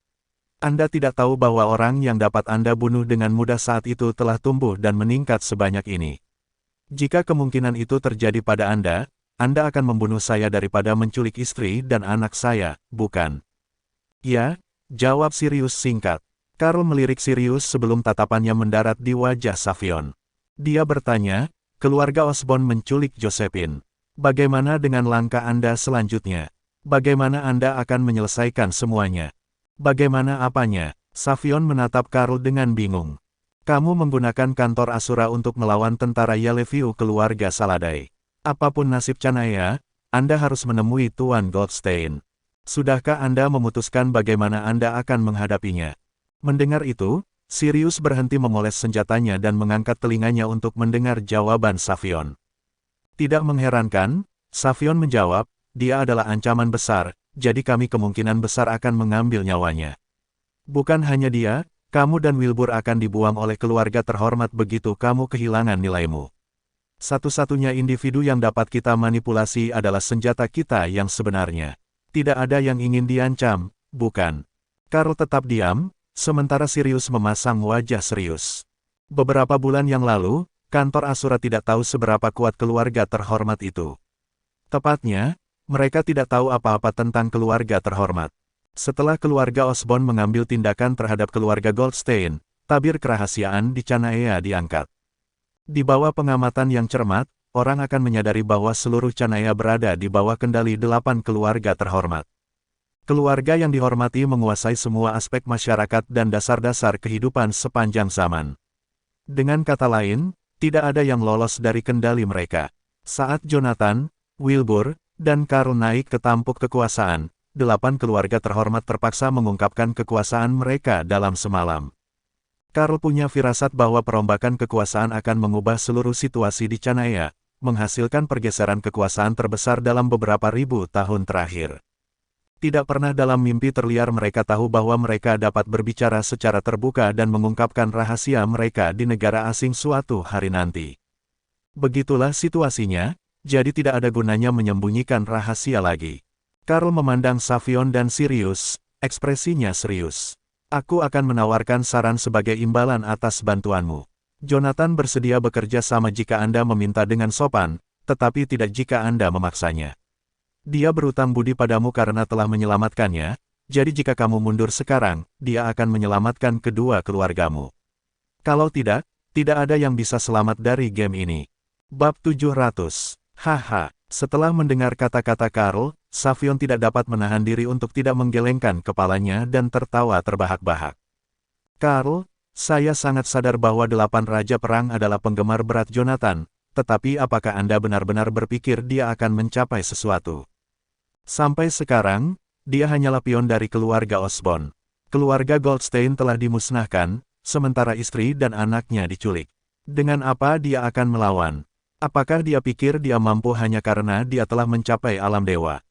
Anda tidak tahu bahwa orang yang dapat Anda bunuh dengan mudah saat itu telah tumbuh dan meningkat sebanyak ini. Jika kemungkinan itu terjadi pada Anda akan membunuh saya daripada menculik istri dan anak saya, bukan? Ya, jawab Sirius singkat. Karl melirik Sirius sebelum tatapannya mendarat di wajah Savion. Dia bertanya, keluarga Osborn menculik Josephine. Bagaimana dengan langkah Anda selanjutnya? Bagaimana Anda akan menyelesaikan semuanya? Bagaimana apanya? Savion menatap Karl dengan bingung. Kamu menggunakan kantor Asura untuk melawan tentara Yellowview keluarga Saladai. Apapun nasib Canaya, Anda harus menemui Tuan Goldstein. Sudahkah Anda memutuskan bagaimana Anda akan menghadapinya? Mendengar itu, Sirius berhenti memoles senjatanya dan mengangkat telinganya untuk mendengar jawaban Savion. Tidak mengherankan, Savion menjawab, dia adalah ancaman besar, jadi kami kemungkinan besar akan mengambil nyawanya. Bukan hanya dia, kamu dan Wilbur akan dibuang oleh keluarga terhormat begitu kamu kehilangan nilaimu. Satu-satunya individu yang dapat kita manipulasi adalah senjata kita yang sebenarnya. Tidak ada yang ingin diancam, bukan? Karl tetap diam, sementara Sirius memasang wajah serius. Beberapa bulan yang lalu, kantor Asura tidak tahu seberapa kuat keluarga terhormat itu. Tepatnya, mereka tidak tahu apa-apa tentang keluarga terhormat. Setelah keluarga Osborn mengambil tindakan terhadap keluarga Goldstein, tabir kerahasiaan di Canaya diangkat. Di bawah pengamatan yang cermat, orang akan menyadari bahwa seluruh Canaya berada di bawah kendali 8 keluarga terhormat. Keluarga yang dihormati menguasai semua aspek masyarakat dan dasar-dasar kehidupan sepanjang zaman. Dengan kata lain, tidak ada yang lolos dari kendali mereka. Saat Jonathan, Wilbur, dan Karl naik ke tampuk kekuasaan, 8 keluarga terhormat terpaksa mengungkapkan kekuasaan mereka dalam semalam. Karl punya firasat bahwa perombakan kekuasaan akan mengubah seluruh situasi di Canaya, menghasilkan pergeseran kekuasaan terbesar dalam beberapa ribu tahun terakhir. Tidak pernah dalam mimpi terliar mereka tahu bahwa mereka dapat berbicara secara terbuka dan mengungkapkan rahasia mereka di negara asing suatu hari nanti. Begitulah situasinya, jadi tidak ada gunanya menyembunyikan rahasia lagi. Karl memandang Savion dan Sirius, ekspresinya serius. Aku akan menawarkan saran sebagai imbalan atas bantuanmu. Jonathan bersedia bekerja sama jika Anda meminta dengan sopan, tetapi tidak jika Anda memaksanya. Dia berutang budi padamu karena telah menyelamatkannya, jadi jika kamu mundur sekarang, dia akan menyelamatkan kedua keluargamu. Kalau tidak, tidak ada yang bisa selamat dari game ini. Bab 700. Haha. Setelah mendengar kata-kata Karl, Savion tidak dapat menahan diri untuk tidak menggelengkan kepalanya dan tertawa terbahak-bahak. Karl, saya sangat sadar bahwa 8 Raja Perang adalah penggemar berat Jonathan, tetapi apakah Anda benar-benar berpikir dia akan mencapai sesuatu? Sampai sekarang, dia hanyalah pion dari keluarga Osborn. Keluarga Goldstein telah dimusnahkan, sementara istri dan anaknya diculik. Dengan apa dia akan melawan? Apakah dia pikir dia mampu hanya karena dia telah mencapai alam dewa?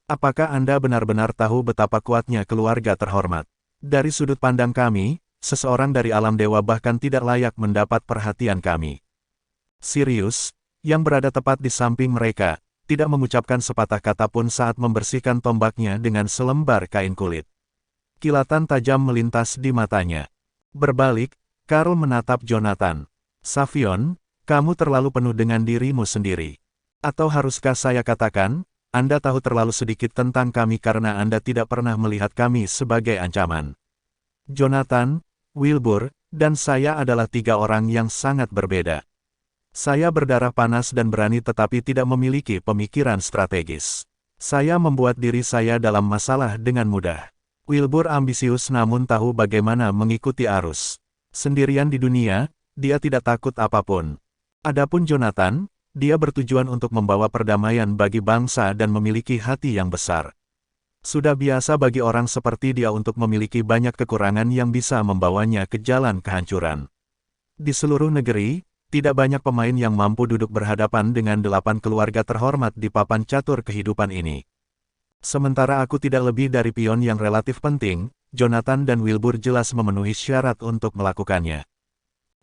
Apakah Anda benar-benar tahu betapa kuatnya keluarga terhormat? Dari sudut pandang kami, seseorang dari alam dewa bahkan tidak layak mendapat perhatian kami. Sirius, yang berada tepat di samping mereka, tidak mengucapkan sepatah kata pun saat membersihkan tombaknya dengan selembar kain kulit. Kilatan tajam melintas di matanya. Berbalik, Karl menatap Jonathan. Savion, kamu terlalu penuh dengan dirimu sendiri. Atau haruskah saya katakan, Anda tahu terlalu sedikit tentang kami karena Anda tidak pernah melihat kami sebagai ancaman. Jonathan, Wilbur, dan saya adalah 3 orang yang sangat berbeda. Saya berdarah panas dan berani tetapi tidak memiliki pemikiran strategis. Saya membuat diri saya dalam masalah dengan mudah. Wilbur ambisius namun tahu bagaimana mengikuti arus. Sendirian di dunia, dia tidak takut apapun. Adapun Jonathan, dia bertujuan untuk membawa perdamaian bagi bangsa dan memiliki hati yang besar. Sudah biasa bagi orang seperti dia untuk memiliki banyak kekurangan yang bisa membawanya ke jalan kehancuran. Di seluruh negeri, tidak banyak pemain yang mampu duduk berhadapan dengan 8 keluarga terhormat di papan catur kehidupan ini. Sementara aku tidak lebih dari pion yang relatif penting, Jonathan dan Wilbur jelas memenuhi syarat untuk melakukannya.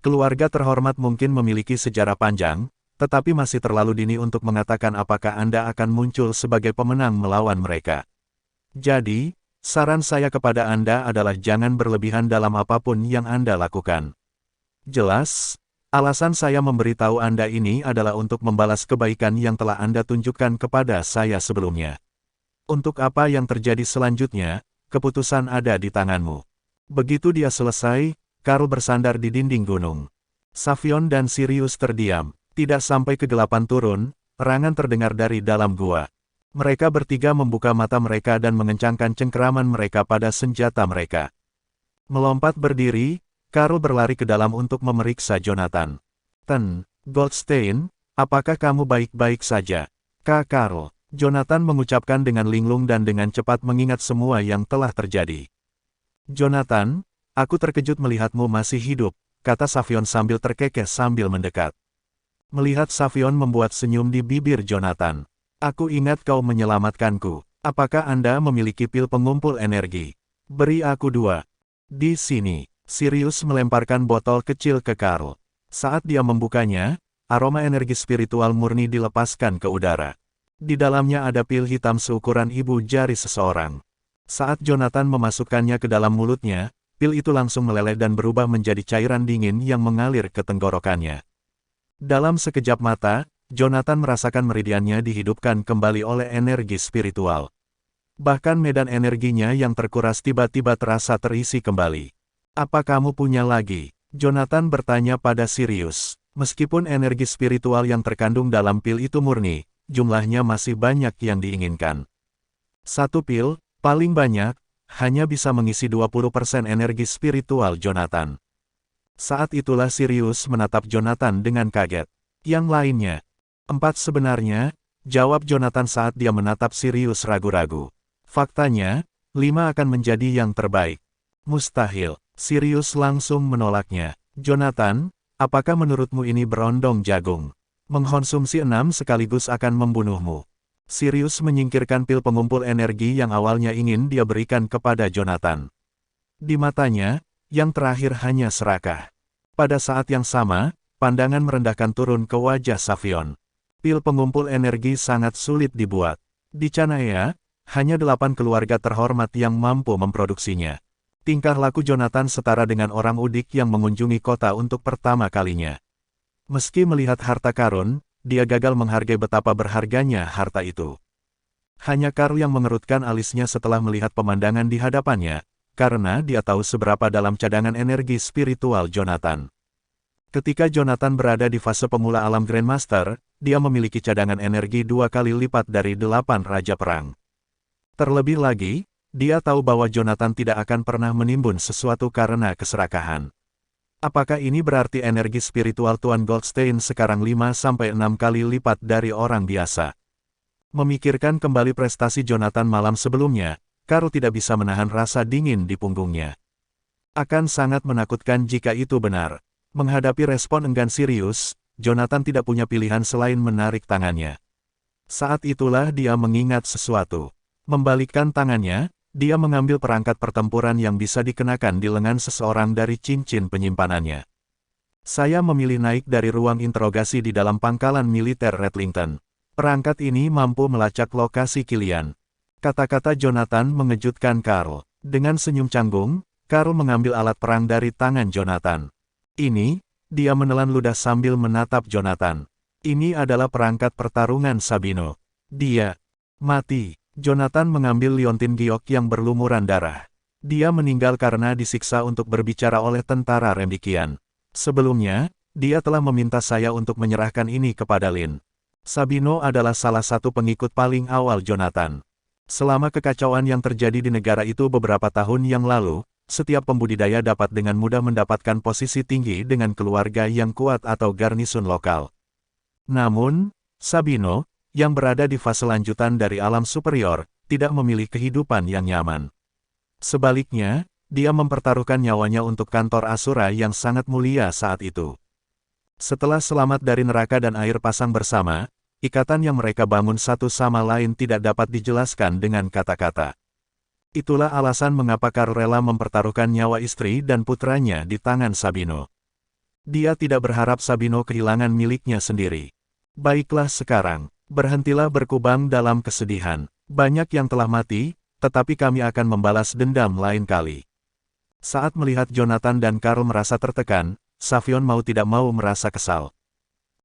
Keluarga terhormat mungkin memiliki sejarah panjang, tetapi masih terlalu dini untuk mengatakan apakah Anda akan muncul sebagai pemenang melawan mereka. Jadi, saran saya kepada Anda adalah jangan berlebihan dalam apapun yang Anda lakukan. Jelas? Alasan saya memberitahu Anda ini adalah untuk membalas kebaikan yang telah Anda tunjukkan kepada saya sebelumnya. Untuk apa yang terjadi selanjutnya, keputusan ada di tanganmu. Begitu dia selesai, Karl bersandar di dinding gunung. Savion dan Sirius terdiam. Tidak sampai kegelapan turun, erangan terdengar dari dalam gua. Mereka bertiga membuka mata mereka dan mengencangkan cengkeraman mereka pada senjata mereka. Melompat berdiri, Karl berlari ke dalam untuk memeriksa Jonathan. Goldstein, apakah kamu baik-baik saja? Kak Karl, Jonathan mengucapkan dengan linglung dan dengan cepat mengingat semua yang telah terjadi. Jonathan, aku terkejut melihatmu masih hidup, kata Savion sambil terkekeh sambil mendekat. Melihat Savion membuat senyum di bibir Jonathan. Aku ingat kau menyelamatkanku. Apakah Anda memiliki pil pengumpul energi? Beri aku 2. Di sini, Sirius melemparkan botol kecil ke Karl. Saat dia membukanya, aroma energi spiritual murni dilepaskan ke udara. Di dalamnya ada pil hitam seukuran ibu jari seseorang. Saat Jonathan memasukkannya ke dalam mulutnya, pil itu langsung meleleh dan berubah menjadi cairan dingin yang mengalir ke tenggorokannya. Dalam sekejap mata, Jonathan merasakan meridiannya dihidupkan kembali oleh energi spiritual. Bahkan medan energinya yang terkuras tiba-tiba terasa terisi kembali. Apa kamu punya lagi? Jonathan bertanya pada Sirius. Meskipun energi spiritual yang terkandung dalam pil itu murni, jumlahnya masih banyak yang diinginkan. Satu pil, paling banyak, hanya bisa mengisi 20% energi spiritual Jonathan. Saat itulah Sirius menatap Jonathan dengan kaget. Yang lainnya, 4 sebenarnya, jawab Jonathan saat dia menatap Sirius ragu-ragu. Faktanya, 5 akan menjadi yang terbaik. Mustahil, Sirius langsung menolaknya. Jonathan, apakah menurutmu ini berondong jagung? Mengkonsumsi 6 sekaligus akan membunuhmu. Sirius menyingkirkan pil pengumpul energi yang awalnya ingin dia berikan kepada Jonathan. Di matanya, yang terakhir hanya serakah. Pada saat yang sama, pandangan merendahkan turun ke wajah Savion. Pil pengumpul energi sangat sulit dibuat. Di Canaya, hanya 8 keluarga terhormat yang mampu memproduksinya. Tingkah laku Jonathan setara dengan orang udik yang mengunjungi kota untuk pertama kalinya. Meski melihat harta karun, dia gagal menghargai betapa berharganya harta itu. Hanya Karl yang mengerutkan alisnya setelah melihat pemandangan di hadapannya, karena dia tahu seberapa dalam cadangan energi spiritual Jonathan. Ketika Jonathan berada di fase pemula alam Grandmaster, dia memiliki cadangan energi 2 kali lipat dari 8 Raja Perang. Terlebih lagi, dia tahu bahwa Jonathan tidak akan pernah menimbun sesuatu karena keserakahan. Apakah ini berarti energi spiritual Tuan Goldstein sekarang 5-6 kali lipat dari orang biasa? Memikirkan kembali prestasi Jonathan malam sebelumnya, Karl tidak bisa menahan rasa dingin di punggungnya. Akan sangat menakutkan jika itu benar. Menghadapi respon enggan Sirius, Jonathan tidak punya pilihan selain menarik tangannya. Saat itulah dia mengingat sesuatu. Membalikkan tangannya, dia mengambil perangkat pertempuran yang bisa dikenakan di lengan seseorang dari cincin penyimpanannya. Saya memilih naik dari ruang interogasi di dalam pangkalan militer Redlington. Perangkat ini mampu melacak lokasi Kilian. Kata-kata Jonathan mengejutkan Karl. Dengan senyum canggung, Karl mengambil alat perang dari tangan Jonathan. Ini, dia menelan ludah sambil menatap Jonathan. Ini adalah perangkat pertarungan Sabino. Dia mati. Jonathan mengambil liontin giok yang berlumuran darah. Dia meninggal karena disiksa untuk berbicara oleh tentara Remdikian. Sebelumnya, dia telah meminta saya untuk menyerahkan ini kepada Lin. Sabino adalah salah satu pengikut paling awal Jonathan. Selama kekacauan yang terjadi di negara itu beberapa tahun yang lalu, setiap pembudidaya dapat dengan mudah mendapatkan posisi tinggi dengan keluarga yang kuat atau garnisun lokal. Namun, Sabino, yang berada di fase lanjutan dari alam superior, tidak memilih kehidupan yang nyaman. Sebaliknya, dia mempertaruhkan nyawanya untuk kantor Asura yang sangat mulia saat itu. Setelah selamat dari neraka dan air pasang bersama, ikatan yang mereka bangun satu sama lain tidak dapat dijelaskan dengan kata-kata. Itulah alasan mengapa Karl rela mempertaruhkan nyawa istri dan putranya di tangan Sabino. Dia tidak berharap Sabino kehilangan miliknya sendiri. Baiklah sekarang, berhentilah berkubang dalam kesedihan. Banyak yang telah mati, tetapi kami akan membalas dendam lain kali. Saat melihat Jonathan dan Karl merasa tertekan, Savion mau tidak mau merasa kesal.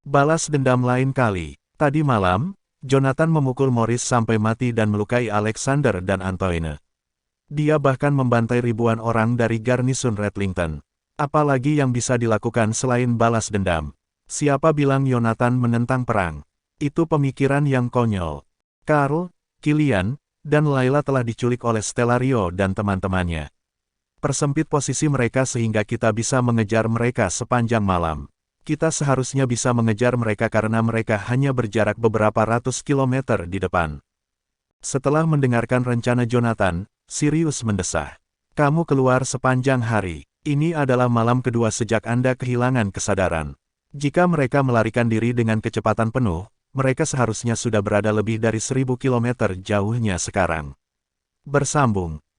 Balas dendam lain kali. Tadi malam, Jonathan memukul Morris sampai mati dan melukai Alexander dan Antoine. Dia bahkan membantai ribuan orang dari garnisun Redlington. Apalagi yang bisa dilakukan selain balas dendam? Siapa bilang Yonatan menentang perang? Itu pemikiran yang konyol. Karl, Kilian, dan Layla telah diculik oleh Stellario dan teman-temannya. Persempit posisi mereka sehingga kita bisa mengejar mereka sepanjang malam. Kita seharusnya bisa mengejar mereka karena mereka hanya berjarak beberapa ratus kilometer di depan. Setelah mendengarkan rencana Jonathan, Sirius mendesah. Kamu keluar sepanjang hari. Ini adalah malam kedua sejak Anda kehilangan kesadaran. Jika mereka melarikan diri dengan kecepatan penuh, mereka seharusnya sudah berada lebih dari 1000 kilometer jauhnya sekarang. Bersambung.